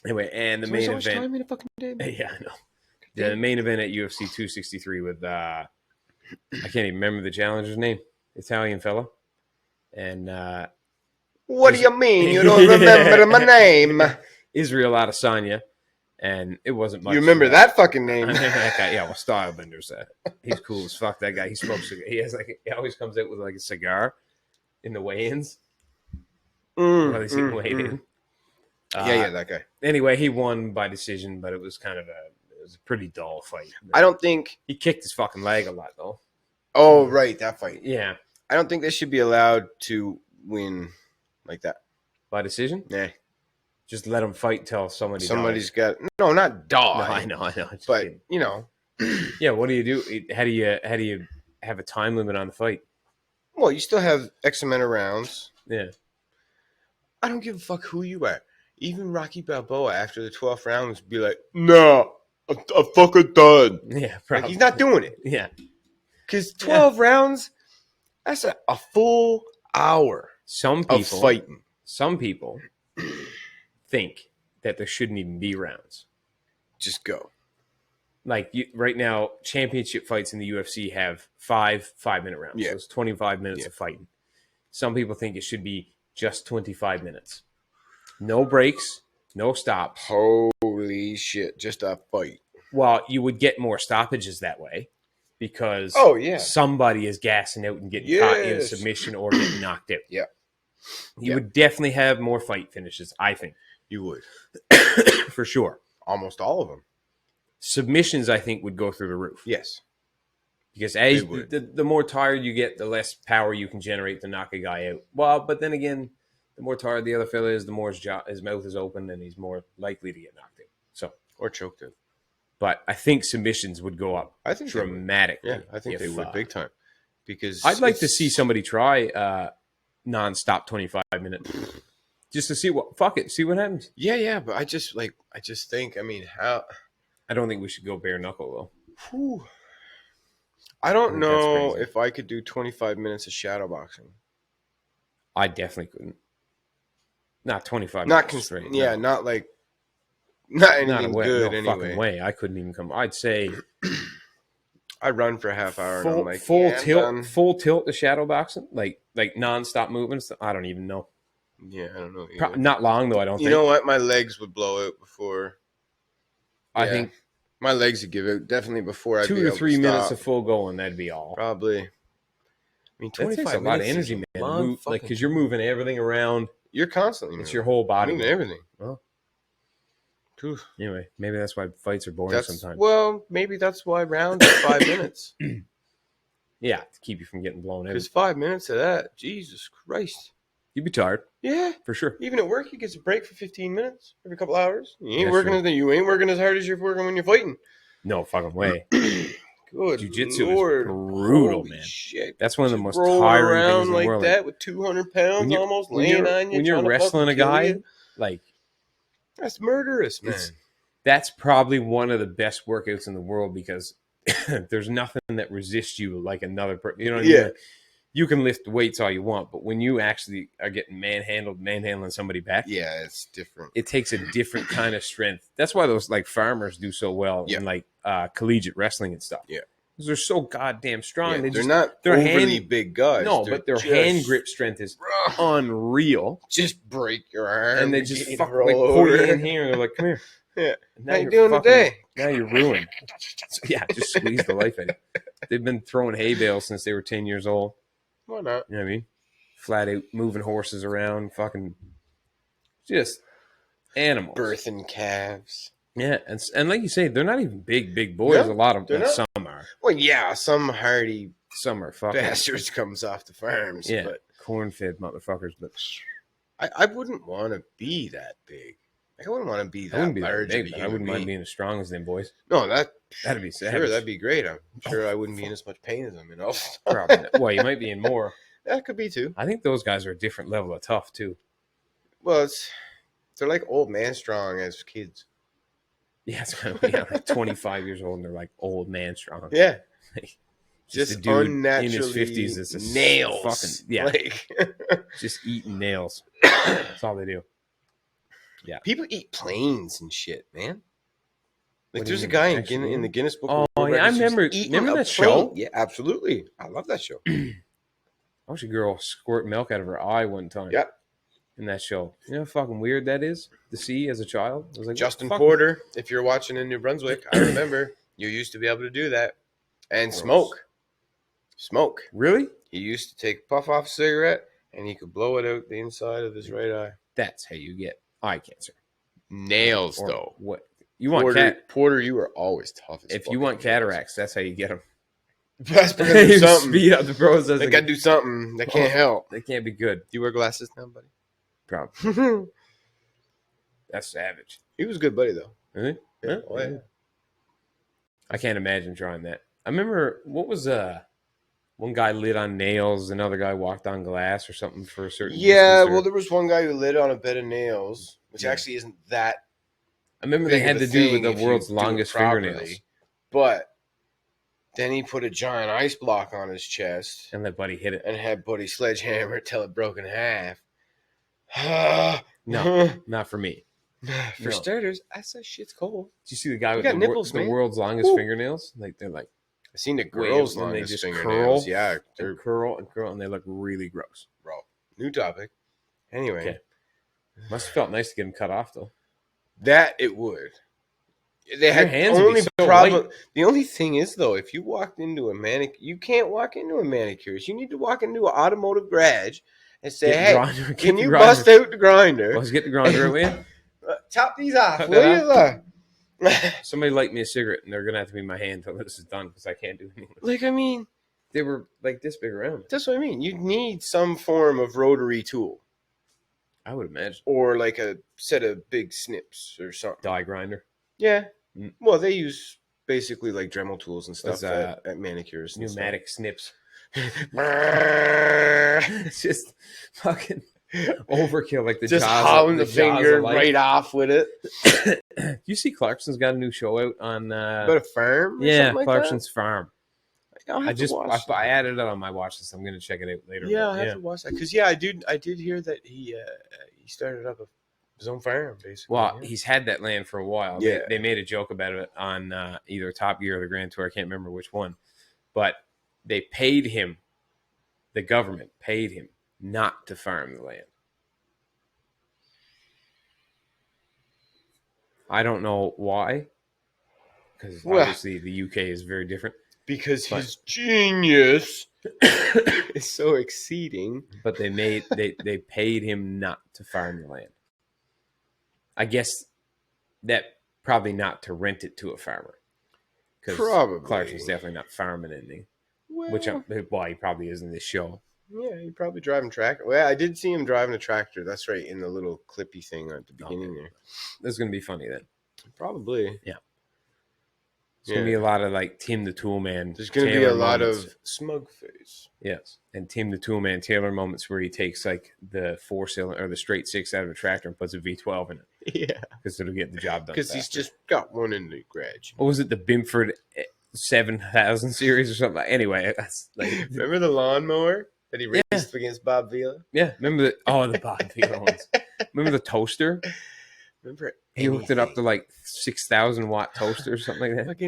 Anyway, and the main event. So much time in a fucking day, man. Yeah, I know. The main event at UFC 263 with I can't even remember the challenger's name. Italian fella. And what do you mean you don't remember my name? Israel Adesanya. And it wasn't much. You remember that fucking name? I remember that guy. Yeah, well, Stylebender's he's cool as fuck. That guy. He smokes. He always comes out with like a cigar in the weigh-ins. While he's getting weighed in. Yeah, that guy. Anyway, he won by decision, but it was kind of a pretty dull fight. I don't think he kicked his fucking leg a lot though. Oh, right, that fight. Yeah, I don't think they should be allowed to win like that by decision. Nah. Just let them fight till somebody's got not die. No, I know. But kidding. You know, yeah. What do you do? How do you have a time limit on the fight? Well, you still have X amount of rounds. Yeah. I don't give a fuck who you are. Even Rocky Balboa after the 12th round would be like, "No, I'm fucking done." Yeah, probably. Like, he's not doing it. Yeah, because 12 rounds, that's a full hour. Some people of fighting. Some people think that there shouldn't even be rounds. Just go. Like right now, championship fights in the UFC have 5-minute rounds. Yeah. So it's 25 minutes of fighting. Some people think it should be just 25 minutes. No breaks, no stops. Holy shit, just a fight. Well, you would get more stoppages that way because somebody is gassing out and getting caught in a submission or getting knocked out. Yeah. You would definitely have more fight finishes, I think. You would. For sure. Almost all of them. Submissions, I think, would go through the roof. Yes. Because the more tired you get, the less power you can generate to knock a guy out. Well, but then again, the more tired the other fella is, the more his mouth is open and he's more likely to get knocked out. So, or choked out. But I think submissions would go up dramatically. Yeah, I think they would big time. because I'd like to see somebody try non-stop 25 minutes just to see what. Fuck it, see what happens. Yeah, but I just think. I mean, how? I don't think we should go bare knuckle though. Whew. I I don't think that's know crazy. if I could do 25 minutes of shadow boxing. I definitely couldn't. Not 25 Not minutes straight. yeah, No. not like not Not a anything way. good No fucking anyway. way. I couldn't even come. I'd say I run for a half hour and I'm like, full yeah, I'm tilt, done. full tilt to shadow boxing, like non-stop movements. I don't even know. Yeah, I don't know either. Not long though. I don't. You know what? My legs would blow out before. I Yeah, think my legs would give out definitely before I'd 2 be to able 3 to minutes stop. of full going. That'd be all. Probably. I mean, That 25 takes a lot of minutes energy, is man. a To long move, like, fucking because you're time. moving everything around. You're constantly It's moving. your whole body. Moving everything. Well, Oof. anyway, maybe that's why fights are boring sometimes. Well, maybe that's why rounds are 5 minutes. Yeah, to keep you from getting blown Because out. 5 minutes of that, Jesus Christ. You'd be tired Yeah. for sure. Even at work, you get a break for 15 minutes every couple hours. You ain't That's working true. you ain't working as hard as you're working when you're fighting. No fucking way. Good Jiu-jitsu Lord. is brutal, Holy man. shit. That's one of the Just most rolling tiring things around in the like world. that with 200 pounds almost laying on you. When you're trying to wrestling a fucking kill guy, you. like That's murderous, man. that's probably one of the best workouts in the world because there's nothing that resists you like another person. You know what I mean? Yeah. Like, you can lift weights all you want, but when you actually are getting manhandling somebody back, Yeah, it's different. it takes a different kind of strength. That's why those like farmers do so well in like collegiate wrestling and stuff. Yeah. Because they're so goddamn strong. Yeah, they're not overly big guys. No, but their hand grip strength is unreal. Just break your arm. And they just fuck, roll like over. pull you in here and they're like, come here. Yeah. Now How you doing today? Now you're ruined. So, yeah, just squeeze the life out of you. They've been throwing hay bales since they were 10 years old. Why not? You know what I mean? Flat out moving horses around, fucking just animals. Birthing calves. Yeah, and like you say, they're not even big boys. No, A lot of they're not. some are. Well, yeah, some hardy Some are fucking bastards comes off the farms. yeah, But corn-fed motherfuckers. But I wouldn't want to be that big. Like, I wouldn't want to be that I wouldn't be large. that of big, a but I human wouldn't mind being. being as strong as them boys. No, That'd be savage. sure, that'd be great. I'm sure I wouldn't be in as much pain as them, you know. Probably not. Well, you might be in more. That could be too. I think those guys are a different level of tough too. Well, they're like old man strong as kids. Yeah, it's kind of like 25 years old and they're like old man strong. Yeah. Like, Just a dude unnaturally in his 50s that's a nails. fucking yeah, Like, just eating nails. That's all they do. Yeah. people eat planes and shit, man. Like, What do there's you a mean, guy actually? in the Guinness Book Oh, of World yeah, I Records who's remember eating that a show. plane. Yeah, absolutely. I love that show. I watched a girl squirt milk out of her eye one time. Yep. In that show. You know how fucking weird that is to see as a child? I was like, Justin what the fuck? Porter, if you're watching in New Brunswick, I remember you used to be able to do that. And Gross. Smoke. Really? He used to take a puff off a cigarette and he could blow it out the inside of his right eye. That's how you get eye cancer. Nails, Or though. what? You want Porter, you were always tough as if fuck you want nails. cataracts, that's how you get them. That's because do something. Speed up the process. They got to do something. They can't help. They can't be good. Do you wear glasses now, buddy? Probably. That's savage. He was a good buddy, though. Really? Yeah. Huh? Oh, yeah. I can't imagine trying that. I remember what was one guy lit on nails, another guy walked on glass or something for a certain Yeah, distance, or- well, there was one guy who lit on a bed of nails, which Yeah. actually isn't that I remember they big had of a to do with thing the if you world's do it longest properly. fingernails. But then he put a giant ice block on his chest And let Buddy hit it. and had Buddy sledgehammer it till it broke in half. No, not for me. For No. starters, I said shit's cold. Did you see the guy with got nipples, the man. world's longest Woo. fingernails? Like they're like I seen the way girls' out, and they longest just fingernails. curl Yeah, they're and curl and curl, and they look really gross. bro. New topic. Anyway, Okay. Must have felt nice to get them cut off though. that it would. They had hands would be only so problem. white. The only thing is though, if you walked into a you can't walk into a manicurist. You need to walk into an automotive garage and say, "Hey, can you bust out the grinder? Let's get the grinder out with you. Chop these off, Cut will that you?" Somebody light me a cigarette, and they're gonna have to be in my hand until this is done because I can't do anything. Like, I mean, They were like this big around. that's what I mean. You need some form of rotary tool I would imagine or like a set of big snips or something. die grinder, Yeah. Mm. Well, they use basically like Dremel tools and stuff Those, at manicures. And pneumatic snips. It's just fucking overkill, like the Just jaws, hauling the jaws finger of life. right off with it. You see Clarkson's got a new show out on About a farm or yeah, something like Clarkson's Farm. that? I'll have to watch I that. added it on my watch list. I'm gonna check it out later. Yeah, but I'll have to watch that. Because, I did hear that he started up his own farm, basically. Well, yeah. he's had that land for a while. Yeah. They made a joke about it on either Top Gear or the Grand Tour. I can't remember which one. But they paid him, the government paid him not to farm the land. I don't know why, because obviously the UK is very different. Because his genius is so exceeding. But they paid him not to farm the land. I guess that probably not to rent it to a farmer. Because Clarkson's definitely not farming anything. Well, He probably is in this show. Yeah, he probably driving tractor. Well, I did see him driving a tractor. That's right, in the little clippy thing at the beginning there. This is going to be funny then. Probably. Yeah. There's going to be a lot of like Tim the Toolman. There's going to be a lot of smug face. Yes. And Tim the Toolman Taylor moments where he takes like the 4-cylinder or the straight 6 out of a tractor and puts a V12 in it. Yeah. Because it'll get the job done. Because he's just got one in the garage. What was it? The Bimford 7000 series or something? Anyway, that's like. Remember the lawnmower that he raced against Bob Vila? Yeah. Remember the Bob Vila ones. Remember the toaster? Remember he hooked it up to like 6,000 watt toaster or something like that. He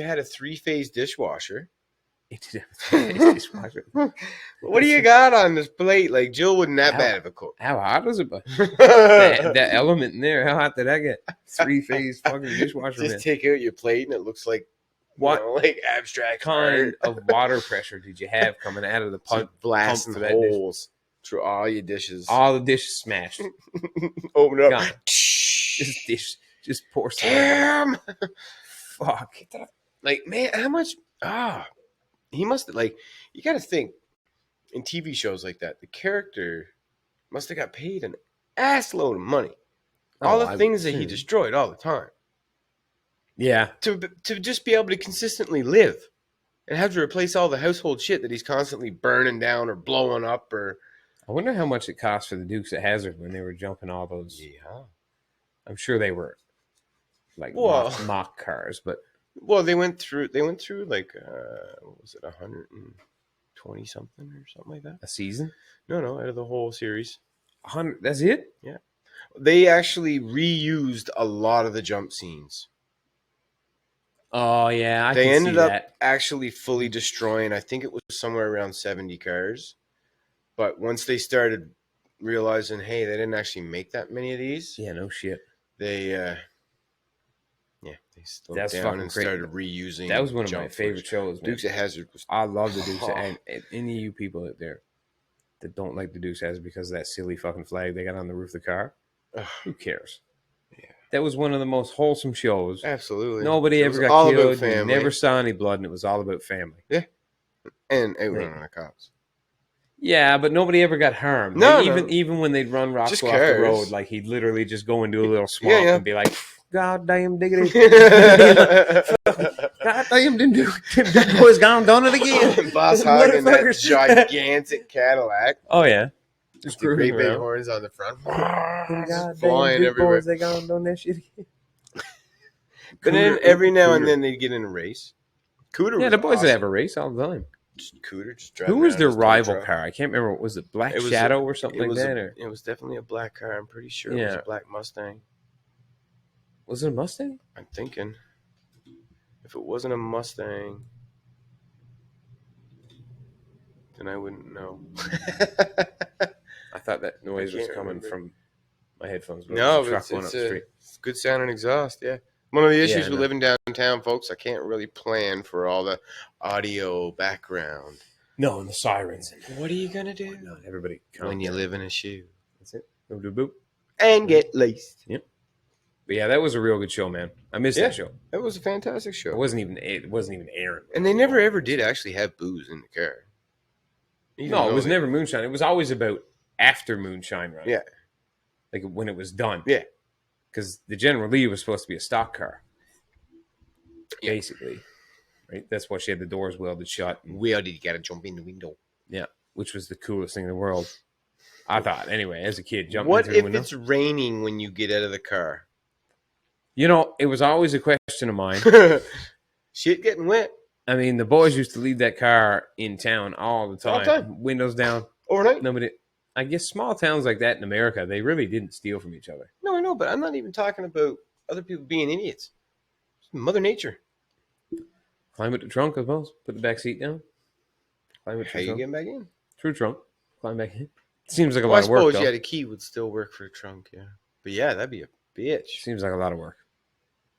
had a 3-phase dishwasher. He did have a 3-phase dishwasher. What do you got on this plate? Like, Jill wasn't that bad of a cook. How hot was it? that element in there, how hot did that get? 3-phase fucking dishwasher. Just take out your plate and it looks like like abstract kind of water pressure did you have coming out of the pump? Blasting holes through all your dishes. All the dishes smashed. Open up. Gone. Just pour some. Damn. Fuck. Like, man, how much? He must have, like, you got to think in TV shows like that, the character must have got paid an ass load of money. All the things that he destroyed all the time. Yeah. To just be able to consistently live and have to replace all the household shit that he's constantly burning down or blowing up or. I wonder how much it cost for the Dukes of Hazzard when they were jumping all those. Yeah. I'm sure they were like mock cars, but. Well, they went through like, what was it, 120 something or something like that? A season? No, out of the whole series. 100. That's it? Yeah. They actually reused a lot of the jump scenes. Oh, yeah. They ended up actually fully destroying, I think it was somewhere around 70 cars. But once they started realizing, hey, they didn't actually make that many of these. Yeah, no shit. They slowed down and started reusing. That was one of my favorite shows, man. Dukes of Hazzard was. I love the Dukes and any of you people out there that don't like the Dukes of Hazzard because of that silly fucking flag they got on the roof of the car. Who cares? Yeah. That was one of the most wholesome shows. Absolutely. Nobody ever got killed. You never saw any blood, and it was all about family. Yeah. And outrunning on the cops. Yeah, but nobody ever got harmed. No, even when they'd run Roscoe off the road, like he'd literally just go into a little swamp and be like, God damn diggity. God damn, them boys gone done it again. Boss Hog in that gigantic Cadillac. Oh, yeah. Just the great big horns on the front. God flying everywhere. Boys, they gone done that shit again. But then every now and then they'd get in a race. Cooter the boys would have a race all the time. Cooter just driving. Who was their rival car? I can't remember. Was it Black Shadow or something like that? It was definitely a black car. I'm pretty sure it was a black Mustang. Was it a Mustang? I'm thinking. If it wasn't a Mustang, then I wouldn't know. I thought that noise was coming from my headphones. But no, it's a good sounding exhaust, yeah. One of the issues with living downtown, folks, I can't really plan for all the audio background. No, and the sirens. What are you going to do? No, everybody when you live in a shoe. That's it. Boop, boop, boop. And get laced. Yep. But yeah, that was a real good show, man. I missed that show. It was a fantastic show. It wasn't even airing. And they never ever did actually have booze in the car. No, it was never moonshine. It was always about after moonshine run. Yeah. Like when it was done. Yeah. Because the General Lee was supposed to be a stock car. Basically. right? That's why she had the doors welded shut. And, Well, did you gotta jump in the window? yeah, which was the coolest thing in the world. I thought, anyway, as a kid, jumping What through the if window. it's raining when you get out of the car? You know, it was always a question of mine. Shit getting wet. I mean, the boys used to leave that car in town all the time. All the time. Windows down. Overnight. Nobody. I guess small towns like that in America, they really didn't steal from each other. No, I know, but I'm not even talking about other people being idiots. It's Mother Nature. Climb with the trunk, I suppose. Put the back seat down. Climb with How the you trunk. getting back in? Through trunk. Climb back in. Seems like a Well, I lot of work, suppose, though. yeah, the key would still work for the trunk, yeah. But yeah, that'd be a bitch. Seems like a lot of work.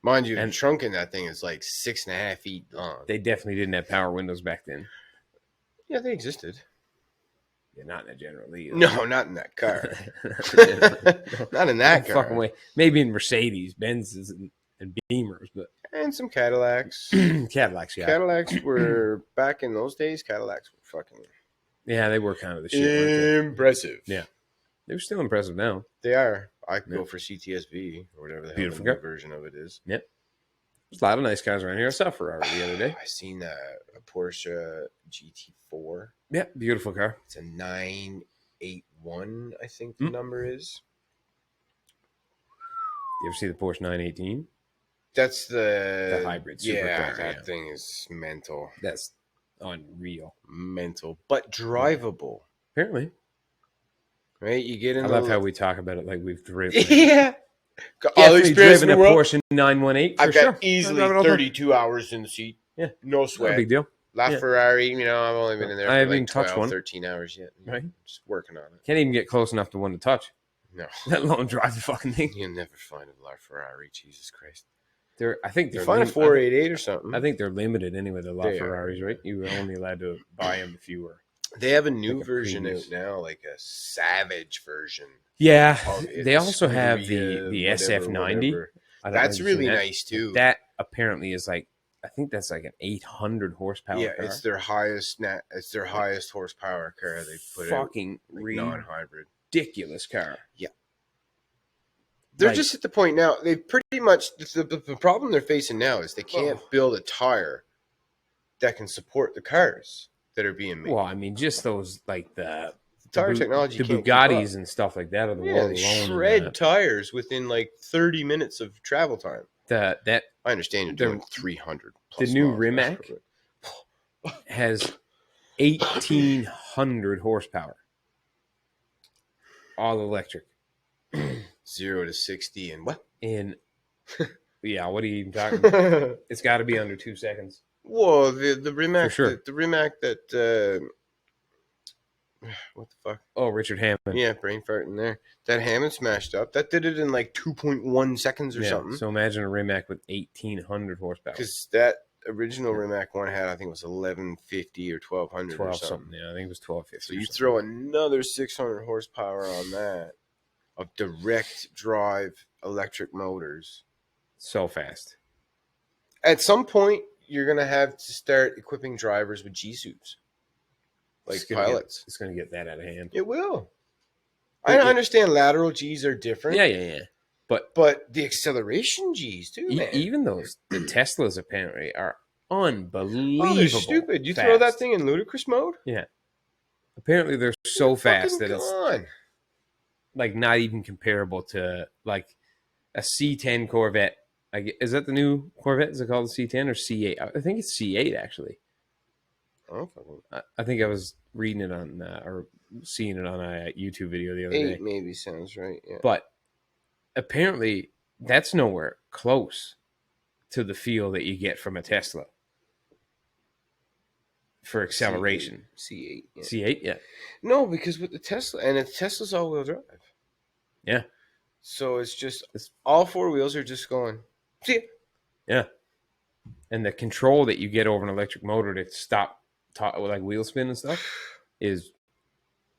Mind you, the And- trunk in that thing is like 6.5 feet long. They definitely didn't have power windows back then. Yeah, they existed. Yeah, not in a General Lee. No, not in that car. No Not in that car. fucking way. Maybe in Mercedes, Benzes, and Beamers, but And some Cadillacs. Cadillacs, yeah. Cadillacs were, back in those days, Cadillacs were fucking Yeah, they were kind of the shit, weren't impressive. Yeah. they? They're still impressive now. They are. I could Yeah. go for CTSV or whatever the hell Beautiful the new car. version of it is. There's a lot of nice cars around here. I saw a Ferrari the other day. I seen a Porsche GT4. Yeah, beautiful car. It's a 981, I think the Hmm. number is. You ever see the Porsche 918? That's the hybrid Yeah, supercar, that yeah. thing is mental. That's unreal. Mental. But drivable. Apparently. Right? You get in I the love how we talk about it like we've driven. Yeah. Got all the Definitely experience driven in a the world. Porsche 918 for I've got sure. easily I drive it all the time. 32 hours in the seat. Yeah. No Not a sweat. big deal. Yeah. Ferrari, I've only been in there I for haven't like even touched 12, one. 13 hours yet. Right. Just working on it. Can't even get close enough to one to touch, No. let alone drive the fucking thing. You'll never find a Ferrari. Jesus Christ. I think You they're find a lim- 488 or something. I think they're limited anyway. The They are. Ferraris, right? You were only allowed to buy them if you were. They have a new like a version Prius. out now, like a Savage version. Yeah, of it, they also have Scuderia, the whatever, SF90. whatever. I don't know That's if you've seen really that. nice too. That apparently is like, I think that's like an 800 horsepower yeah, car. it's their highest highest horsepower car they put out. Fucking Like non-hybrid. ridiculous car. They're Like- just at the point now. They pretty much the problem they're facing now is they can't build a tire that can support the cars that are being made. Well, I mean, just those like the tire Bu- technology, the can't keep Bugattis up. and stuff like that of the Yeah, world they alone. shred tires within like 30 minutes of travel time. That I understand you're The- doing 300. the Plus new miles an hour, Rimac has 1,800 horsepower, all electric. 0 to 60 and what? And yeah, what are you even talking about? It's got to be under 2 seconds. Whoa, the Rimac, For sure. the Rimac that what the fuck? Oh, Richard Hammond. Yeah, brain fart in there. That Hammond smashed up. That did it in like 2.1 seconds or something. So imagine a Rimac with 1,800 horsepower. Because that original Rimac one had, I think it was 1150 or 1200 or 12 something. something. Yeah, I think it was 1250. So you throw another 600 horsepower on that of direct drive electric motors. so fast. At some point, you're gonna have to start equipping drivers with G suits, like It's gonna pilots. It's going to get that out of hand. It will. But I understand lateral G's are different. Yeah. But But the acceleration G's too, man. even those, the Teslas apparently are unbelievable. Oh, they're stupid. You throw that fast. thing in ludicrous mode. Apparently, they're so fast Fucking that it's gone. like not even comparable to like a C10 Corvette. Is that the new Corvette? Is it called the C10 or C8? I think it's C8 actually. Oh, fucking I think I was reading it on or seeing it on a YouTube video the other 8 day. maybe sounds right. Yeah. But apparently, that's nowhere close to the feel that you get from a Tesla for acceleration. C8. Yeah. C8, yeah. No, because with the Tesla, and Tesla's all-wheel drive. Yeah. So it's just It's- all four wheels are just going. See, And the control that you get over an electric motor to stop like wheel spin and stuff is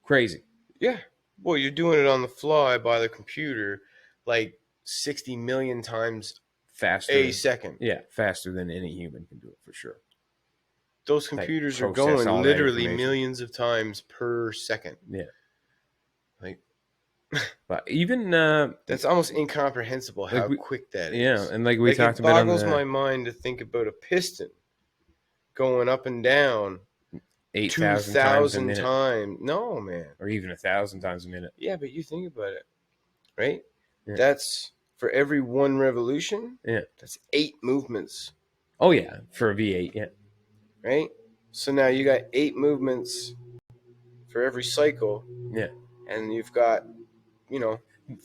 crazy. yeah. Well, you're doing it on the fly by the computer, like 60 million times Faster. a second. Yeah, faster than any human can do it for sure. Those Like, computers are process going all that literally information. millions of times per second. Yeah. Like, But even that's almost incomprehensible how Like quick that is. yeah, and like we Like, talked it about on boggles the my mind to think about a piston going up and down 8,000 times a minute. times. No, man. Or even 1,000 times a minute. Yeah, but you think about it, right? Yeah. That's for every one revolution. Yeah. That's 8 movements. Oh, yeah. For a V8, yeah. Right? So now you got 8 movements for every cycle. Yeah. And you've got,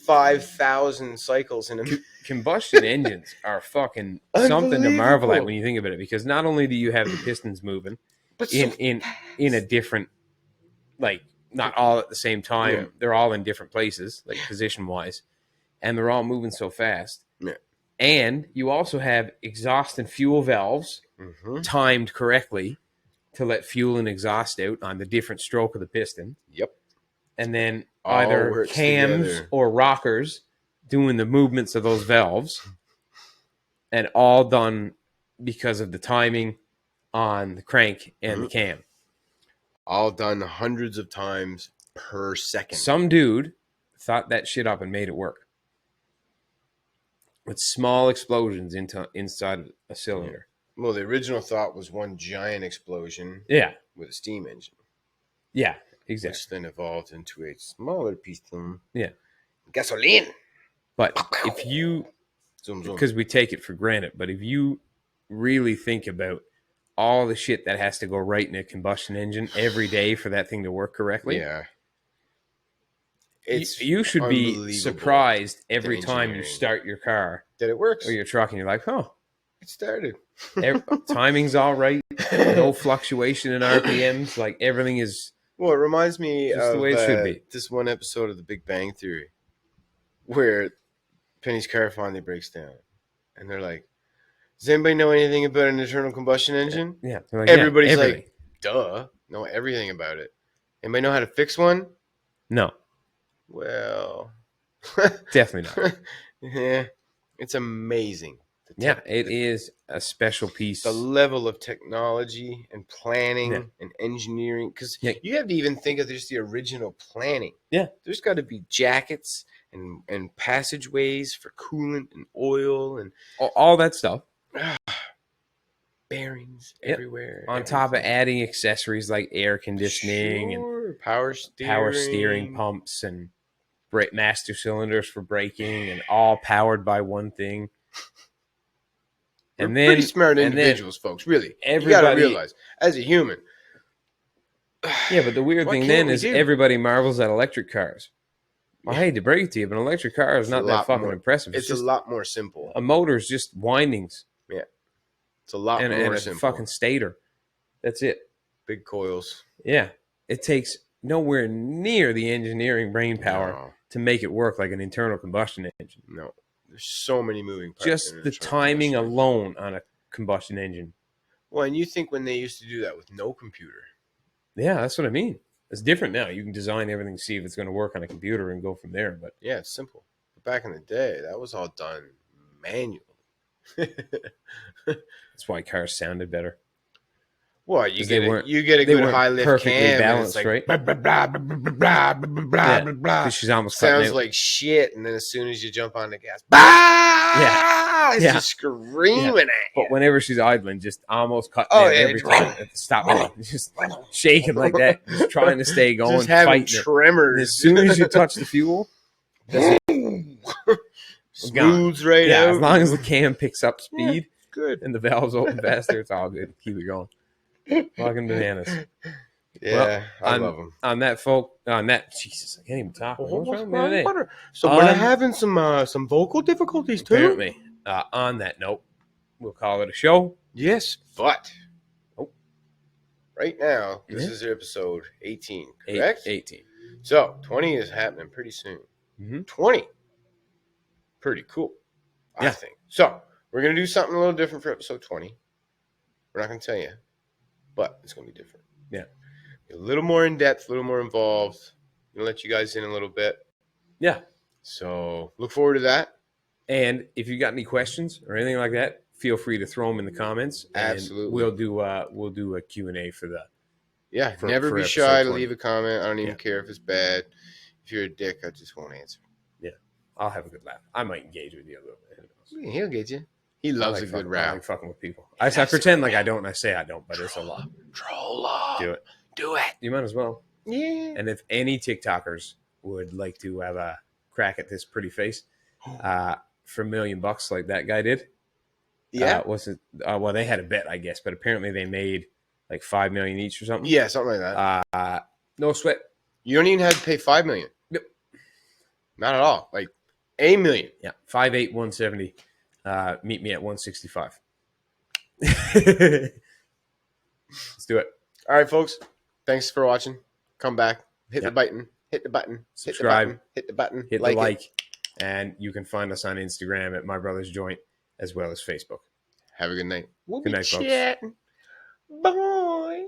5,000 cycles in a Combustion engines are fucking something to marvel at when you think about it, because not only do you have the pistons moving but in a different, like, not all at the same time. Yeah. They're all in different places, like position wise, and they're all moving so fast. Yeah. And you also have exhaust and fuel valves timed correctly to let fuel and exhaust out on the different stroke of the piston. Yep. And then All either cams together. or rockers doing the movements of those valves, and all done because of the timing on the crank and the cam. All done hundreds of times per second. Some dude thought that shit up and made it work with small explosions inside a cylinder. Well, the original thought was one giant explosion. Yeah. With a steam engine. Yeah, exactly. Which then evolved into a smaller piston. Yeah. Gasoline. But if you, because we take it for granted, but if you really think about all the shit that has to go right in a combustion engine every day for that thing to work correctly. Yeah. You should be surprised every time you start your car that it works, or your truck, and you're like, "Oh, it started." Timing's all right. No fluctuation in RPMs. Like everything is. Well, it reminds me of the way it should be. This one episode of The Big Bang Theory, where Penny's car finally breaks down, and they're like, "Does anybody know anything about an internal combustion engine?" Yeah. Like, everybody's like, "Duh, know everything about it." Anybody know how to fix one? No. Well, definitely not. Yeah, it's amazing. Yeah, it is a special piece. The level of technology and planning and engineering, because you have to even think of just the original planning. Yeah, there's got to be jackets and passageways for coolant and oil and all that stuff. Bearings everywhere. On top of adding accessories like air conditioning and power steering pumps and master cylinders for braking, and all powered by one thing. And then pretty smart individuals, folks. Really, you got to realize, as a human. Yeah, but the weird thing then is everybody marvels at electric cars. I hate to break it to you, but an electric car is not that fucking impressive. It's a lot more simple. A motor's just windings. Yeah, it's a lot more simple. And a fucking stator. That's it. Big coils. Yeah, it takes nowhere near the engineering brain power to make it work like an internal combustion engine. No. There's so many moving parts. Just the timing alone on a combustion engine. Well, and you think when they used to do that with no computer. Yeah, that's what I mean. It's different now. You can design everything, see if it's going to work on a computer and go from there. But yeah, it's simple. But back in the day, that was all done manually. That's why cars sounded better. Well, you get a good high lift perfectly cam, balanced, and it's like, right? Blah, blah, blah, blah, blah, blah, blah, blah. She's almost sounds like shit, and then as soon as you jump on the gas, bah! It's just screaming at you. But whenever she's idling, just almost cutting every time. Stop, just shaking like that, just trying to stay going, just having fighting tremors. As soon as you touch the fuel, smooths right out. As long as the cam picks up speed, good, and the valves open faster, it's all good. Keep it going. Fucking bananas. Yeah, well, I love them. On that, Jesus, I can't even talk. What's wrong with me today? So we're having some vocal difficulties too. Apparently. On that note, we'll call it a show. Yes, but right now this is episode 18, correct? 18. So 20 is happening pretty soon. 20, pretty cool, I think. So we're gonna do something a little different for episode 20. We're not gonna tell you, but it's gonna be different. Yeah. A little more in depth, a little more involved. I'm gonna let you guys in a little bit. Yeah. So look forward to that. And if you got any questions or anything like that, feel free to throw them in the comments. Absolutely. We'll do a Q&A for that. Yeah. Never be shy to leave a comment. I don't even care if it's bad. If you're a dick, I just won't answer. Yeah. I'll have a good laugh. I might engage with you a little bit. He'll get you. He loves like a good I row. like fucking with people. I pretend like I don't, and I say I don't, but it's a lot. Troll up. Do it. Do it. You might as well. Yeah. And if any TikTokers would like to have a crack at this pretty face, for $1 million like that guy did, was it? Well, they had a bet, I guess, but apparently they made like $5 million each or something. Yeah, something like that. No sweat. You don't even have to pay $5 million. Yep. Not at all. Like $1 million. Yeah, 5'8", 170. Meet me at 165. Let's do it. All right, folks. Thanks for watching. Come back. Hit the Yep. button. Hit the button. Subscribe. Hit the button. Hit the like. And you can find us on Instagram at My Brother's Joint, as well as Facebook. Have a good night. We'll Good be night, folks. chatting. Bye.